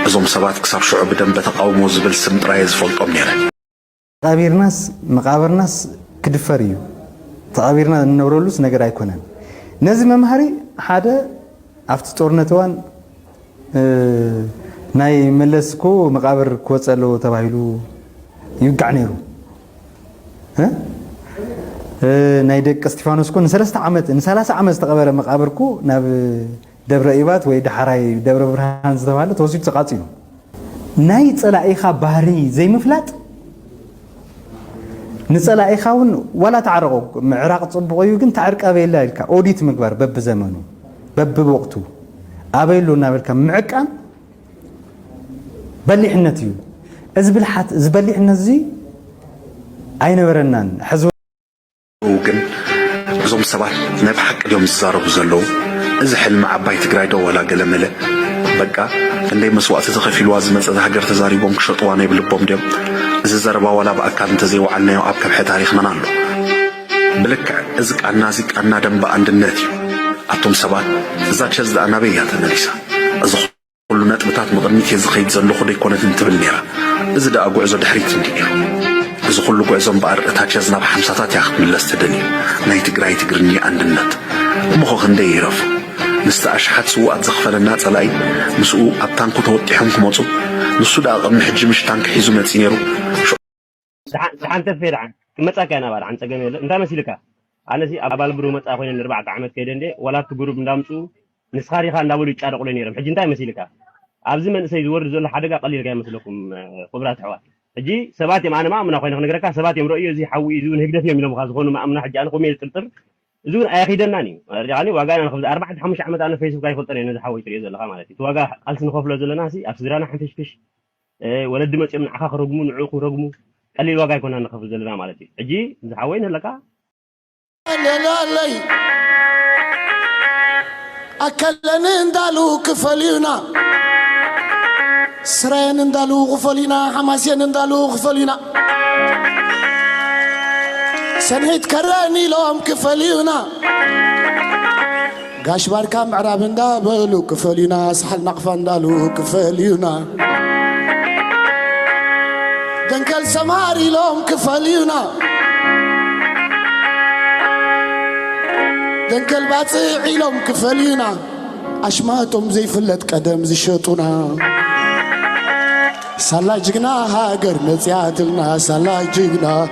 يزوم سبات كسر شعب دم بتقاومو زبل سمت رايز فولت أمنيرا تقابير ناس مقابر ناس كدفريو تقابيرنا النورولوس نجر أيكونن نزم مهري حدا أفت تورنتوان ناي ملسكو مقابر كوتسالو تبايلو يقعنيرو ها نايدك استيفانوس كون 3 عامات تقبر مقابركو ناب دبر ايبات وي دحراي دبر برهان زتباله توسيد تقاصيو ناي صلايخا بحري زي مفلات نصلايخاون ولا تعرقو معراق صبقيو كن تعرق ابيلا الكا اوديت مغبر بب زمنو بب وقتو ابيلو نابلكا معقان بليحنتيو ازبلحات زبليحنت زي اينبرنان حزو وكن زوم سبات نبحق اليوم الزارب زلو إذا حلم عباي تقراي دو ولا قلمله بقى عندي مسوقات تخفي الوازمة إذا هجر تزاري بوم كشطواني بالبوم ديم إذا زربا ولا بأكاد انتزي وعنا يوعبك بحي تاريخ منالو بلك إذك عنا زيك عنا دنبا عند الناتيو أبتم سبات إذا تشزد أنا بيات النريسة إذا كل نتبتات مغنيت يزخيد زلو خد يكونت انتبالنيرا إذا دا أقوع إذا دحريت انديرو إذا كل قعزم بأرقتها تشزنا بحمساتات ياخد من الاستدني ناي تقراي تقرني عند النت مخو خندي يرفو نستأشحت سوء أتزخفل الناس علي مسؤول أبتانكو توتيحهم كموتو نسو دا أغم حجي مش تانك حيزو متسينيرو زحان تفير عن متى كان أبار عن تقامي انتا مسيلكا أنا سي أبال برو متى أخوين الربع عمد كيدن دي ولا تقرو بندامسو نسخاري خان داولو يتشارق لنيرم حجي انتا مسيلكا أبزي من سيد ورد زول حدقا قليل كاين مسلكم خبرات حوات حجي سباتي معنا ما أمنا أخوين نقرأكا سباتي مرؤية زي حوي زون هكدفني من المخاص ما أمنا حجي أنا قومي التلتر زون أخي دناني رجعني واقعنا نخبز 4-5 عمد أنا فيسبوك كاي فلتني نزح حوي تريز الله مالتي تواقع قلت نخوف له زول ناسي أفسدرانا حنفش فيش ولد مت من عخاخ رقمون عقو رقمو قال لي الواقع كنا نخبز زول مالتي أجي زحوين هلكا لا أكلنا ندالو كفلينا سرين ندالو غفلينا حماسين ندالو غفلينا سنهيت كراني لهم كفلينا قاش باركا معراب ندابلو كفلينا سحل نقفا ندالو كفلينا دنكل سماري لهم كفلينا دنكل باطيعي لهم كفلينا أشماتهم زي فلت قدم زي شطونا سالا جينا هاجر متياتلنا سالا جينا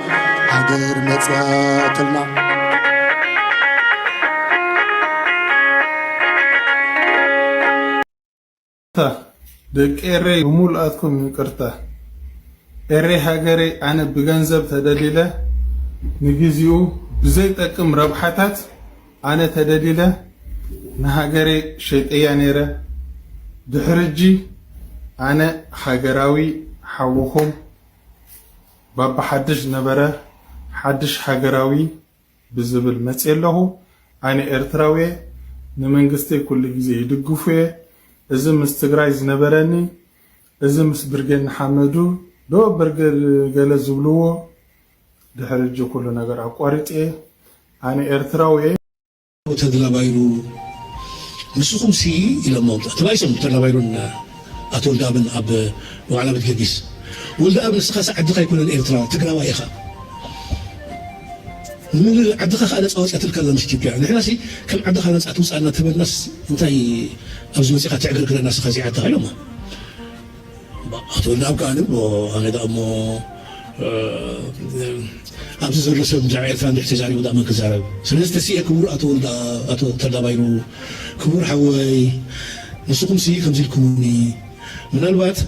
هاجر متياتلنا دك إيري ومولاتكم يكرتا إيري هاجري أنا بجنزب تدليله نجزيو بزيت أكم ربحتات أنا تدليله نهاجري شيطية نيرة دحرجي أنا حجراوي حوهم بابا حدش نبرة حدش حجراوي بزبل مسئله أنا إرتراوي نمنجستي كل جزء يدقفه إذا مستقرايز نبرني إذا مسبرجن حمدو دو برجر جل زبلوه دحرجي كل نجار أقارت إيه أنا إرتراوي تدلا بايرو نسخم سي إلى موت تلاقيهم تدلا بايرون أتول دابن أب وعلى بتجديس ولد أب نسخة عدقة يكون الإرترا تقرأ وايخا من عدقة خالص أوس أتكلم مش تبيع نحن سي كم عدقة خالص أتوس أنا تبى الناس أنتي أبز موسيقى تعقل كل الناس خزي عدقة يوما أتول داب كانوا وأنا دا أمو أبز زر سب جاي ثاني احتجاري ودا من كزارب سنست سي كبر أتول دا أتول تدا بايرو كبر حوي نسقم سي خمسين كموني من الوقت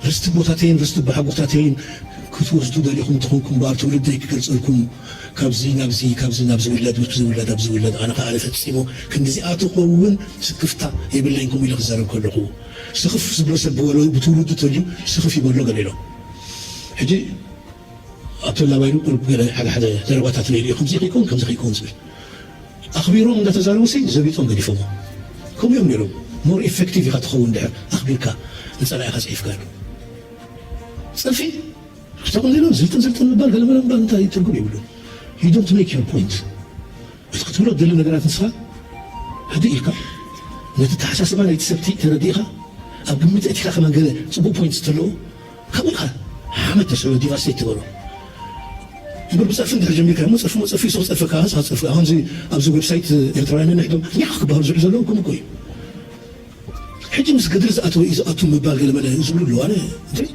رست بوتاتين رست بحبوتاتين كنت وزدوا داريكم تخونكم بار تولد ديك كرسلكم كابزي نابزي ولاد أنا قاعد فتسيمو كندزي أتقوون سكفتا يبلينكم إلى خزارم كلكم سخف سبلوس البولو بتولد توليو سخف يبلغ قليلو حجي أطلع بايرو كل حاجة ترواتات ليلي خمسة يكون سبل أخبرهم ده تزاروسي زبيتهم قد يفهموا كم يوم يوم مور إفكتيف يخطخون ده أخبرك نسأل أخذ إفكار سلفي تقول لهم زلتن البال قال ما أنت تقول يقولون you don't make your point تقولوا دلنا قرات نسخة هذه إلك نتتحسس ما نتسبتي ترديها أو قمت أتيك كمان قال صبوا points تلو كم قال حمد تسوي ديفاسيت تقولوا يقول بس أفند الجميع كلام مصرف في صوت الفكاهة صوت هون زي أبزو ويب سايت إلكتروني نحدم يحكي بهر زلزلون كم كوي حجي مس قدر إذا أتو مبالغ لما يزولوا له أنا أدري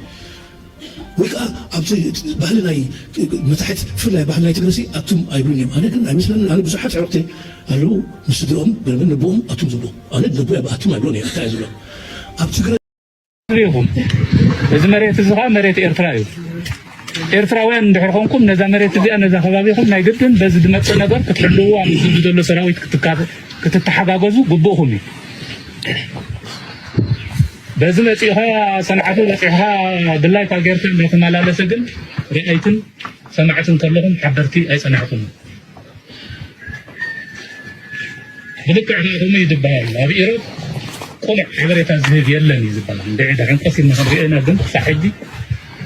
ويك أبزو بهلنا متحت فلا بهلنا يتجلسي أتوم أيبرنيم أنا كن مثلا أنا بزحت عرقتي قالوا مستدرهم بين نبوهم أتوم زلوا أنا نبوي أبى أتوم أيبرني أتاع زلوا أبتقرأ اليوم إذا مريت الزغام مريت إرتراوي إرتراويان دحركم نزا مريت دي أنا زخبابيكم نايدتن بزد مت نجار كتحلوا عم يزيدوا له سراويت كتتحجاجزوا قبوهم بزمت إيها صنعته بسيها بالله تاجرت من ثمانية على سجن رأيتن سمعتن كلهم حضرتي أي صنعتهم بدك علىهم يدبها أبي إيرو قل حضرت الزهيد يلا يزبلا بعيد عن قصي ما رأينا دم صحيح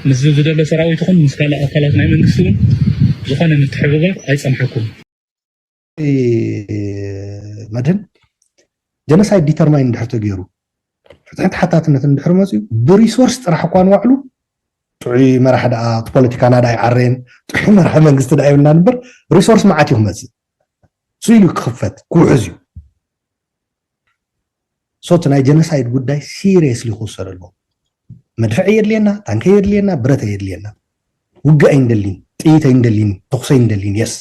نزل له سراويتهم مسكالة أكلاتنا من قسون زخان نتحبغر أي صنعكم مدن جنسايد ديترماين دحرتو غيرو فتحت حتاتነት እንድሕር መጽዩ ብሪሶርስ ጥራሕ እኳ ንዋዕሉ ጥዑይ መራሒ ደኣ ፖለቲካና ዳ ይዓረን ጥዑይ መራሒ መንግስቲ ዳ ይብልና ነበር ሪሶርስ ማዓት ይመጽ ስኢሉ ክኽፈት ኩዕዝ እዩ ሶት ናይ ጀነሳይድ ጉዳይ ሲሪየስሊ ክውሰደሉ መድፍዕ የድልየና ታንከ የድልየና ብረት የድልየና ውግእ አይንደሊን ጥይት አይንደሊን ተኹሰ አይንደሊን የስ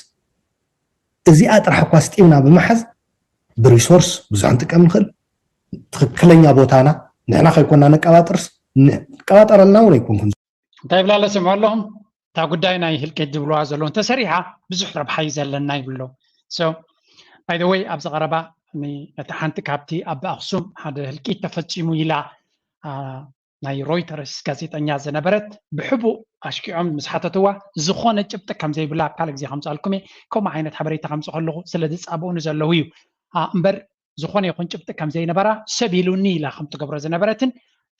እዚኣ ጥራሕ እኳ ስጢምና ብመሓዝ ብሪሶርስ ብዙሕ ንጥቀም ንኽእል ትክክለኛ ቦታና ንሕና ከይኮንና ነቀባጥርስ ቀባጠረልና ወይ ኮንኩን እንታይ ብላለ ሰምዑ ኣለኹም እታ ጉዳይ ናይ ህልቀት ዝብልዋ ዘለውን ተሰሪሓ ብዙሕ ረብሓ እዩ ዘለና ይብሎ ሶ ባይ ዘ ወይ ኣብዚ ቀረባ ነቲ ሓንቲ ካብቲ ኣብ ኣክሱም ሓደ ህልቂት ተፈፂሙ ኢላ ናይ ሮይተርስ ጋዜጠኛ ዝነበረት ብሕቡእ ኣሽኪዖም ምስ ሓተትዋ ዝኾነ ጭብጢ ከም ዘይብላ ካልእ ግዜ ከምፃልኩም እየ ከምኡ ዓይነት ሓበሬታ ከምፅ ከለኹ ስለ ዝፃብኡኒ ዘለዉ እዩ እምበር ዝኾነ ይኹን ጭብጢ ከም ዘይነበራ ሰብ ኢሉኒ ኢላ ከም ትገብሮ ዝነበረትን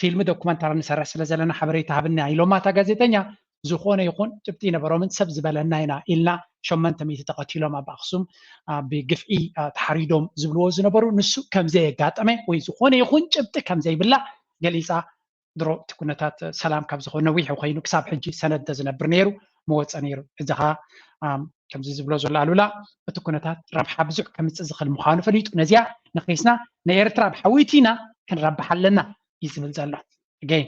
ፊልሚ ዶኩመንታሪ ንሰርሕ ስለ ዘለና ሓበሬታ ሃብና ኢሎማ እታ ጋዜጠኛ ዝኾነ ይኹን ጭብጢ ነበሮምን ሰብ ዝበለና ኢና ኢልና 800 ተቐቲሎም ኣብ ኣክሱም ብግፍዒ ተሓሪዶም ዝብልዎ ዝነበሩ ንሱ ከም ዘየጋጠመ ወይ ዝኾነ ይኹን ጭብጢ ከም ዘይብላ ገሊፃ ድሮ እቲ ኩነታት ሰላም ካብ ዝኾነ ነዊሕ ኮይኑ ክሳብ ሕጂ ሰነድ ዝነብር ነይሩ መወፀ ነይሩ ሕጂ ኸ ከምዚ ዝብሎ ዘሎ ኣሉላ እቲ ኩነታት ረብሓ ብዙሕ ከምፅእ ዝኽእል ምዃኑ ፈሊጡ ነዚኣ ንኺስና ንኤርትራ ብሓዊት ኢና ክንረብሕ ኣለና እዩ ዝብል ዘሎ ገይ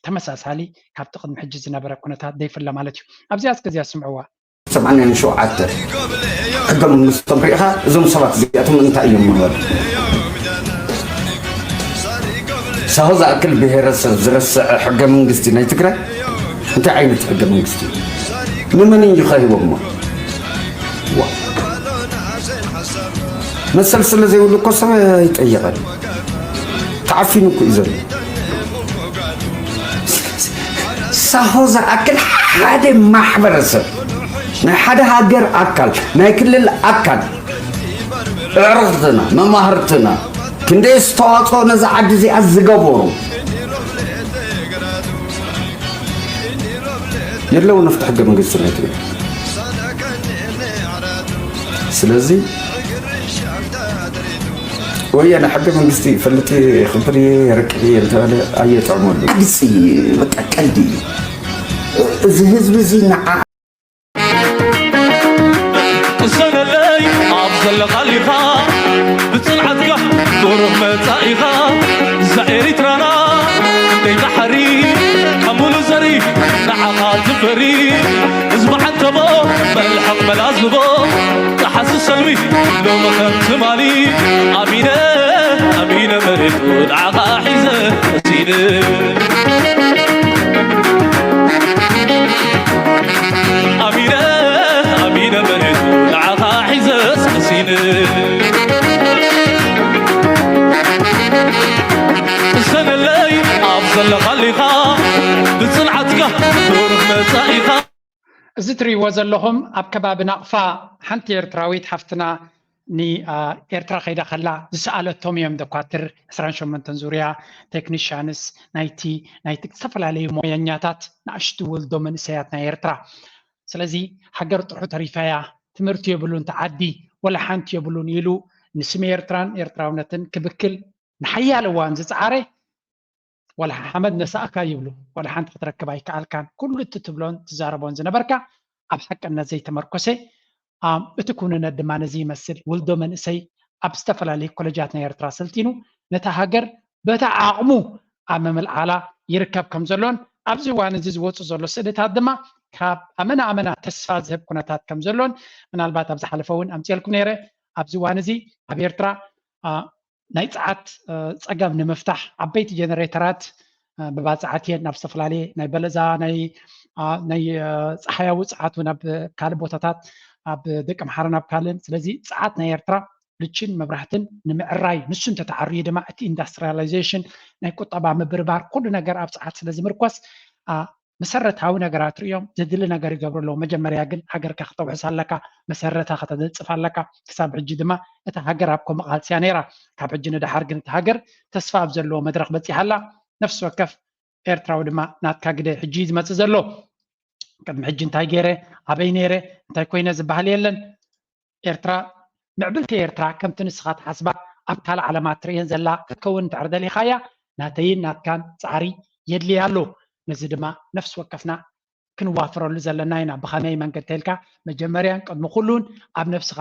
ተመሳሳሊ ካብቲ ቅድሚ ሕጂ ዝነበረ ኩነታት ዘይፍለ ማለት እዩ ኣብዚኣ እስከዚኣ ስምዕዋ 87 ሕገ መንግስቶም ሪኢኻ እዞም ሰባት እዚኣቶም እንታይ እዮም ምንበል ሳሆ ዝኣክል ብሄረሰብ ዝረስዕ ሕገ መንግስቲ ናይ ትግራይ እንታይ ዓይነት ሕገ መንግስቲ ንመን እዩ ኸሂቦሞ መሰልሰለ ዘይብሉ እኮ ሰብ ይጠየቀን ተዓፊኑ እኮ እዩ ዘሎ ሳሆ ዝኣክል ሓደ ማሕበረሰብ ናይ ሓደ ሃገር ኣካል ናይ ክልል ኣካል ዕርኽትና መማህርትና ክንደይ ዝተዋፅኦ ነዚ ዓዲ እዚኣ ዝገበሩ የለው ነፍቲ ሕገ መንግስቲ ናይ ትግራይ ስለዚ ወያነ ሕገ መንግስቲ ፈልቲ ክብሪ ረቅሒ እንተባለ ኣየጥዕመሉ ግፂ በቃ ቀልዲ እዚ ህዝቢ እዚ ንዓ ሰነለይ ኣብ ዘለኻ ኢኻ ብፅንዓትካ ዶርህ መፃኢኻ እዛ ኤሪትራና እንደይ ባሕሪ ካብ ሙሉእ ዘሪ ንዓኻ ዝፈሪ ህዝቢ ሓንተቦ መልሐቕ መላዝቦ ተሓስስ ሰልሚ ሎሚ ከም ትማሊ ኣሚነ ኣሚነ መሬቱ ንዓኻ ሒዘ እሲነ ኣሚነ ኣሚነ መሬቱ ንዓኻ ሒዘ እሲነ ሰነለይ ኣብ ዘለኻ ኢኻ ብፅንዓትካ ዶርህ መፃኢኻ እዚ ትሪእዎ ዘለኹም ኣብ ከባቢ ናቕፋ ሓንቲ ኤርትራዊት ሓፍትና ንኤርትራ ከይዳ ከላ ዝሰኣለቶም እዮም ደኳትር 28 ዙርያ ቴክኒሽያንስ ናይቲ ዝተፈላለዩ ሞያኛታት ንኣሽቱ ወልዶ መንእሰያት ናይ ኤርትራ ስለዚ ሃገር ጥሑ ተሪፋያ ትምህርቲ የብሉን ተዓዲ ወላ ሓንቲ የብሉን ኢሉ ንስሜ ኤርትራን ኤርትራውነትን ክብክል ንሓያል እዋን ዝፀዓረ ወላ ሓመድ ነሳእካ ይብሉ ወላ ሓንቲ ክትረክብ ኣይከኣልካን ኩሉ እትትብሎን ትዛረቦን ዝነበርካ ኣብ ሓቅነት ዘይተመርኮሰ እቲ ኩንነት ድማ ነዚ ይመስል ውልዶ መንእሰይ ኣብ ዝተፈላለዩ ኮሌጃት ናይ ኤርትራ ሰልጢኑ ነታ ሃገር በታ ዓቕሙ ኣብ መምልዓላ ይርከብ ከም ዘሎን ኣብዚ እዋን እዚ ዝወፁ ዘሎ ስእልታት ድማ ካብ ኣመና ተስፋ ዝህብ ኩነታት ከም ዘሎን ምናልባት ኣብ ዝሓለፈ እውን ኣምፂልኩም ነይረ ኣብዚ እዋን እዚ ኣብ ኤርትራ ናይ ፀዓት ፀገም ንምፍታሕ ዓበይቲ ጀነሬተራት ብባፅዓት እየን ናብ ዝተፈላለየ ናይ በለዛ ናይ ፀሓያዊ ፀዓት እውን ኣብ ካልእ ቦታታት ኣብ ደቂ ኣምሓራ ናብ ካልእን ስለዚ ፀዓት ናይ ኤርትራ ልችን መብራህትን ንምዕራይ ንሱ እንተተዓርዩ ድማ እቲ ኢንዳስትሪያላይዜሽን ናይ ቁጠባ ምብርባር ኩሉ ነገር ኣብ ፀዓት ስለ ዝምርኮስ መሰረታዊ ነገራት ሪኦም ዘድሊ ነገር ይገብሩ ኣለዎ መጀመርያ ግን ሃገርካ ክተውሕስ ኣለካ መሰረታ ከተነፅፍ ኣለካ ክሳብ ሕጂ ድማ እታ ሃገር ኣብ ከምኡ ቃልስያ ነይራ ካብ ሕጂ ንድሓር ግን እቲ ሃገር ተስፋ ኣብ ዘለዎ መድረክ በፂሓ ኣላ ነፍሲ ወከፍ ኤርትራዊ ድማ ናትካ ግደ ሕጂ ዝመፅእ ዘሎ ቅድሚ ሕጂ እንታይ ገይረ ኣበይ ነይረ እንታይ ኮይነ ዝበሃል የለን ኤርትራ ምዕብልቲ ኤርትራ ከምቲ ንስኻ ትሓስባ ኣብ ካልእ ዓለማት ትርአን ዘላ ክትከውን ትዕር ደሊኻያ ናተይን ናትካን ፃዕሪ የድልያ ኣሎ ነዚ ድማ ነፍሲ ወከፍና ክንዋፍረሉ ዘለና ኢና ብኸመይ መንገዲ ተልካ መጀመርያን ቅድሚ ኩሉን ኣብ ነፍስኻ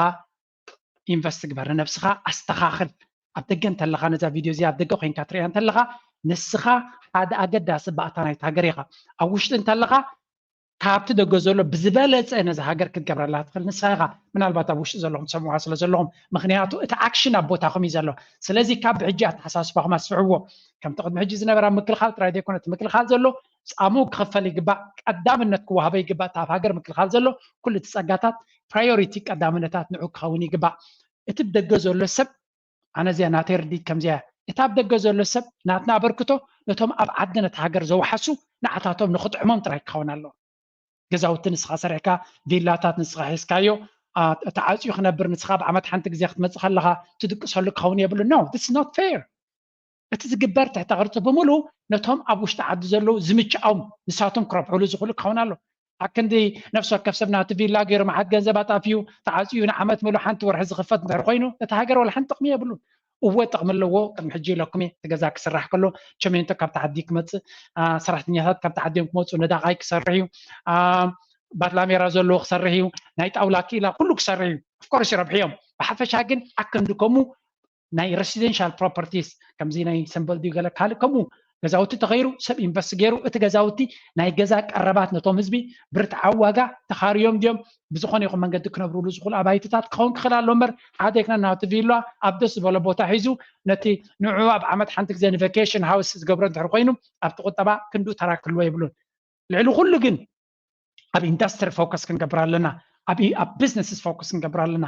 ኢንቨስት ግበር ንነፍስኻ ኣስተኻኽል ኣብ ደገ እንተለኻ ነዛ ቪድዮ እዚ ኣብ ደገ ኮይንካ ትሪእያ እንተለኻ ንስኻ ሓደ ኣገዳሲ ባእታ ናይቲ ሃገር ኢኻ ኣብ ውሽጢ እንተለኻ ካብቲ ደገ ዘሎ ብዝበለፀ ነዚ ሃገር ክትገብረላ ትኽእል ንስኻ ኢኻ ምናልባት ኣብ ውሽጢ ዘለኹም ትሰምዑዋ ስለ ዘለኹም ምክንያቱ እቲ ኣክሽን ኣብ ቦታኹም እዩ ዘሎ ስለዚ ካብ ብሕጂ ኣተሓሳስባኹም ኣስፍዕዎ ከምቲ ቅድሚ ሕጂ ዝነበረ ምክልኻል ጥራይ ዘይኮነ እቲ ምክልኻል ዘሎ ፃሙ ክኽፈል ይግባእ ቀዳምነት ክወሃበ ይግባእ ኣብ ሃገር ምክልኻል ዘሎ ኩሉ እቲ ፀጋታት ፕራዮሪቲ ቀዳምነታት ንዑ ክኸውን ይግባእ እቲ ብደገ ዘሎ ሰብ ኣነ እዚኣ ናተይ ርዲት ከምዚያ እቲ ኣብ ደገ ዘሎ ሰብ ናትና ኣበርክቶ ነቶም ኣብ ዓዲ ነቲ ሃገር ዘወሓሱ ንዓታቶም ንኽጥዕሞም ጥራይ ክኸውን ኣለዎ ገዛውቲ ንስኻ ሰሪሕካ ቪላታት ንስኻ ሒዝካዮ ተዓፅዩ ክነብር ንስኻ ብዓመት ሓንቲ ግዜ ክትመፅእ ከለኻ ትድቅሰሉ ክኸውን የብሉ ኖ ስ ኖት ፌር እቲ ዝግበር ትሕቲ ቅርፂ ብምሉእ ነቶም ኣብ ውሽጢ ዓዲ ዘለው ዝምችኦም ንሳቶም ክረብሕሉ ዝኽእሉ ክኸውን ኣሎ ኣብ ክንዲ ነፍሲ ወከፍ ሰብ ናቲ ቪላ ገይሩ መዓት ገንዘብ ኣጣፍዩ ተዓፅዩ ንዓመት ምሉእ ሓንቲ ወርሒ ዝኽፈት እንድሕር ኮይኑ እቲ ሃገር ወላ ሓንቲ ጥቕሚ የብሉን እወ ጥቕሚ ኣለዎ ቅድሚ ሕጂ ኢለኩም እቲ ገዛ ክስራሕ ከሎ ቸሜንቶ ካብቲ ዓዲ ክመፅእ ሰራሕተኛታት ካብቲ ዓዲዮም ክመፁ ነዳቃይ ክሰርሕ እዩ ባትላሜራ ዘለዎ ክሰርሕ እዩ ናይ ጣውላ ክኢላ ኩሉ ክሰርሕ እዩ ኣፍኮርስ ይረብሑ እዮም ብሓፈሻ ግን ኣከንዲ ከምኡ ናይ ሬሲደንሻል ፕሮፐርቲስ ከምዚ ናይ ሰንበልዲ ገለ ካልእ ከምኡ ገዛውቲ ተኸይሩ ሰብ ኢንቨስት ገይሩ እቲ ገዛውቲ ናይ ገዛ ቀረባት ነቶም ህዝቢ ብርትዓዊ ዋጋ ተኻርዮም ድዮም ብዝኾነ ይኹን መንገዲ ክነብሩሉ ዝኽእሉ ኣባይትታት ክኸውን ክኽእል ኣሎ እምበር ሓደ ክና ናብቲ ቪላ ኣብ ደስ ዝበሎ ቦታ ሒዙ ነቲ ንዑ ኣብ ዓመት ሓንቲ ግዜ ንቫኬሽን ሃውስ ዝገብሮ እንድሕር ኮይኑ ኣብቲ ቁጠባ ክንዱ ተራ ክህልዎ የብሉን ልዕሊ ኩሉ ግን ኣብ ኢንዳስትሪ ፎከስ ክንገብር ኣለና ኣብ ቢዝነስስ ፎከስ ክንገብር ኣለና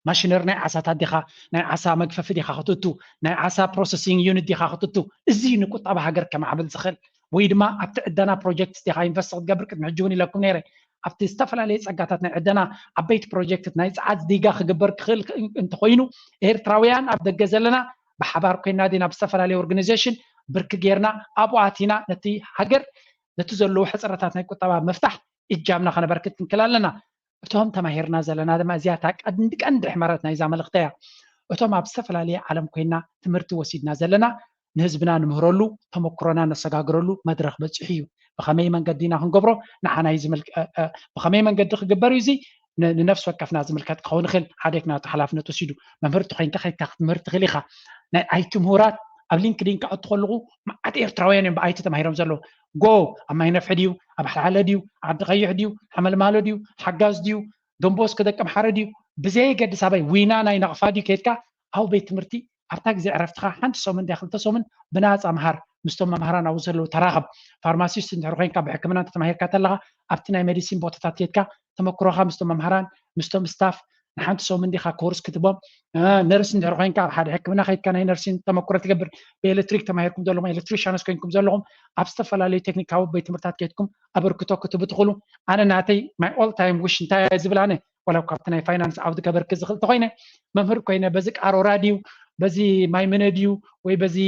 ማሽነሪ ናይ ዓሳታት ዲኻ ናይ ዓሳ መግፈፊ ዲኻ ክትእቱ ናይ ዓሳ ፕሮሰሲንግ ዩኒት ዲኻ ክትእቱ እዚ ንቁጠባ ሃገር ከማዕብል ዝኽእል ወይ ድማ ኣብቲ ዕደና ፕሮጀክት ዲኻ ኢንቨስት ክትገብር ቅድሚ ሕጂ እውን ኢለኩም ነይረ ኣብቲ ዝተፈላለየ ፀጋታት ናይ ዕደና ዓበይቲ ፕሮጀክት ናይ ፀዓት ዲጋ ክግበር ክኽእል እንተኮይኑ ኤርትራውያን ኣብ ደገ ዘለና ብሓባር ኮይና ዲና ብዝተፈላለየ ኦርጋናይዜሽን ብርኪ ጌርና ኣብኡ ኣቲና ነቲ ሃገር ነቲ ዘለዉ ሕፅረታት ናይ ቁጠባ መፍታሕ እጃምና ከነበርክት ክንክል ኣለና እቶም ተማሂርና ዘለና ድማ እዚያታ ቀንዲ ሕማራት ናይዛ መልእኽቲ እያ እቶም ኣብ ዝተፈላለየ ዓለም ኮይና ትምህርቲ ወሲድና ዘለና ንህዝብና ንምህረሉ ተመክሮና ነሰጋግረሉ መድረክ በፂሑ እዩ ብኸመይ መንገዲና ክንገብሮ ንዓና ብኸመይ መንገዲ ክግበር እዩ እዚ ንነፍሲ ወከፍና ዝምልከት ክኸውን ይኽእል ሓደክና ሓላፍነት ወሲዱ መምህርቲ ኮይንካ ከይድካ ክትምህርቲ ትኽእል ኢኻ ናይ ኣይቲ ምሁራት ኣብ ሊንክዲን ክኣቱ ከለኹ መዓት ኤርትራውያን እዮም ብኣይቲ ተማሂሮም ዘለዉ ጎ ኣብ ማይ ነፍሒ ድዩ ኣብ ሓልሓለ ድዩ ዓዲ ቀይሕ ድዩ ሓመልማሎ ድዩ ሓጋዝ ድዩ ደንቦስ ክደቅም ሓረ ድዩ ብዘይገድስ ኣበይ ዊና ናይ ነቕፋ ድዩ ከይድካ ኣብ ቤት ትምህርቲ ኣብታ ግዜ ዕረፍትኻ ሓንቲ ሰሙን ዳ 2 ሰሙን ብናፃ መሃር ምስቶም መምህራን ኣብኡ ዘለዉ ተራኸብ ፋርማሲስት እንድሕር ኮንካ ብሕክምና ተማሂርካ ተለኻ ኣብቲ ናይ ሜዲሲን ቦታታት ከይድካ ተመክሮኻ ምስቶም መምህራን ምስቶም ስታፍ ንሓንቲ ሰሙን ዲኻ ኮርስ ክትቦም ነርስ እንድሕር ኮንካ ኣብ ሓደ ሕክምና ከይድካ ናይ ነርሲን ተመክሮ ትገብር ብኤሌክትሪክ ተማሂርኩም ዘለኹም ኤሌክትሪሻንስ ኮይንኩም ዘለኹም ኣብ ዝተፈላለዩ ቴክኒካዊ ቤት ትምህርትታት ከይድኩም ኣበርክቶ ክትቡ ትኽእሉ ኣነ ናተይ ማይ ኦል ታይም ዊሽ እንታይ ዝብል ኣነ ወላው ካብቲ ናይ ፋይናንስ ዓውዲ ከበርክ ዝኽእል ተኮይነ መምህር ኮይነ በዚ ቃሮራ ድዩ በዚ ማይ መነ ድዩ ወይ በዚ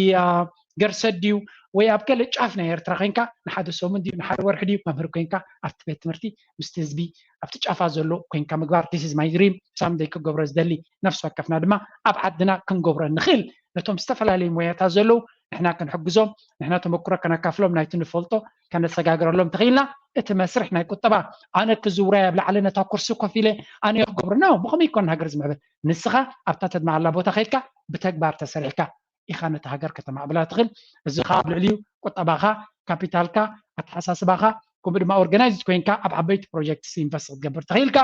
ገርሰት ድዩ ወይ ኣብ ገለ ጫፍ ናይ ኤርትራ ኮንካ ንሓደ ሰሙን ድዩ ንሓደ ወርሒ ድዩ መምህር ኮንካ ኣብቲ ቤት ትምህርቲ ምስቲ ህዝቢ ኣብቲ ጫፋ ዘሎ ኮንካ ምግባር ዲስ ኢዝ ማይ ድሪም ሳምደይ ክገብሮ ዝደሊ ነፍሲ ወከፍና ድማ ኣብ ዓድና ክንገብሮ ንኽእል ነቶም ዝተፈላለዩ ሞያታት ዘለው ንሕና ክንሕግዞም ንሕና ተመክሮ ከነካፍሎም ናይቲ ንፈልጦ ከነሰጋግረሎም ተኽኢልና እቲ መስርሕ ናይ ቁጠባ ኣነ ክዝውራይ ኣብ ላዕሊ ነታ ኩርሲ ኮፍ ኢለ ኣነ ክገብር ነው ብኸመይ ኮን ሃገር ዝምዕብል ንስኻ ኣብታ ተድማዓላ ቦታ ከይድካ ብተግባር ተሰሪሕካ ኢኻ ነቲ ሃገር ከተማዕብላ ትኽእል እዚ ኸ ኣብ ልዕሊኡ ቁጠባኻ ካፒታልካ ኣተሓሳስባኻ ከምኡ ድማ ኦርጋናይዝድ ኮይንካ ኣብ ዓበይቲ ፕሮጀክት ኢንቨስት ክትገብር ትኽኢልካ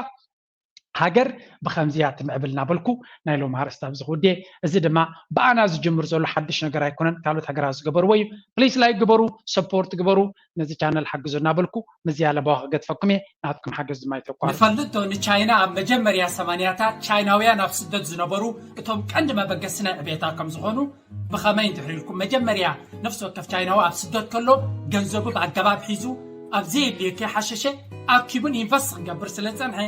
ሃገር ብከምዚያ ትምዕብል እናበልኩ ናይ ሎም ኣርእስቲ ኣብዚ ክውድየ እዚ ድማ ብኣና ዝጅምር ዘሎ ሓድሽ ነገር ኣይኮነን ካልኦት ሃገራት ዝገበርዎ እዩ ፕሊስ ላይክ ግበሩ ሰፖርት ግበሩ ነዚ ቻነል ሓግዙ እናበልኩ ምዝያለ ባዋ ክገድፈኩም እየ ናትኩም ሓገዝ ድማ ይተቋል ንፈልጦ ንቻይና ኣብ መጀመርያ ሰማንያታት ቻይናውያን ኣብ ስደት ዝነበሩ እቶም ቀንዲ መበገሲ ናይ ዕብየታ ከም ዝኾኑ ብኸመይ እንትሕሪልኩም መጀመርያ ነፍሲ ወከፍ ቻይናዊ ኣብ ስደት ከሎ ገንዘቡ ብኣገባብ ሒዙ ኣብዚ የድልዮ ከይሓሸሸ ኣኪቡን ኢንቨስት ክገብር ስለ ዝፀንሐ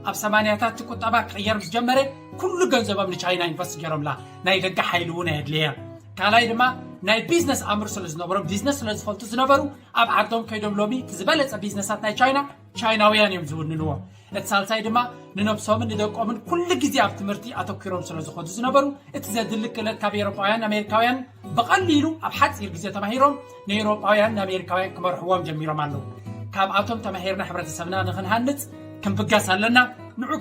ኣብ ሰማንያታት ቁጠባ ክቅየር ዝጀመረ ኩሉ ገንዘቦም ንቻይና ኢንቨስት ገይሮምላ ናይ ደገ ሓይሊ እውን ኣየድልየ ካልኣይ ድማ ናይ ቢዝነስ ኣምር ስለ ዝነበሮም ቢዝነስ ስለ ዝፈልጡ ዝነበሩ ኣብ ዓዶም ከይዶም ሎሚ ዝበለፀ ቢዝነሳት ናይ ቻይናውያን እዮም ዝውንንዎ እቲ ሳልሳይ ድማ ንነብሶምን ንደቆምን ኩሉ ግዜ ኣብ ትምህርቲ ኣተኪሮም ስለ ዝኸዱ ዝነበሩ እቲ ዘድሊ ክእለት ካብ ኤውሮጳውያን ኣሜሪካውያን ብቐሊሉ ኣብ ሓፂር ግዜ ተማሂሮም ንኤውሮጳውያን ንኣሜሪካውያን ክመርሕዎም ጀሚሮም ኣለዉ ካብ ኣቶም ተማሂርና ሕብረተሰብና ንክንሃንፅ ክንብጋስ ኣለና ንዑ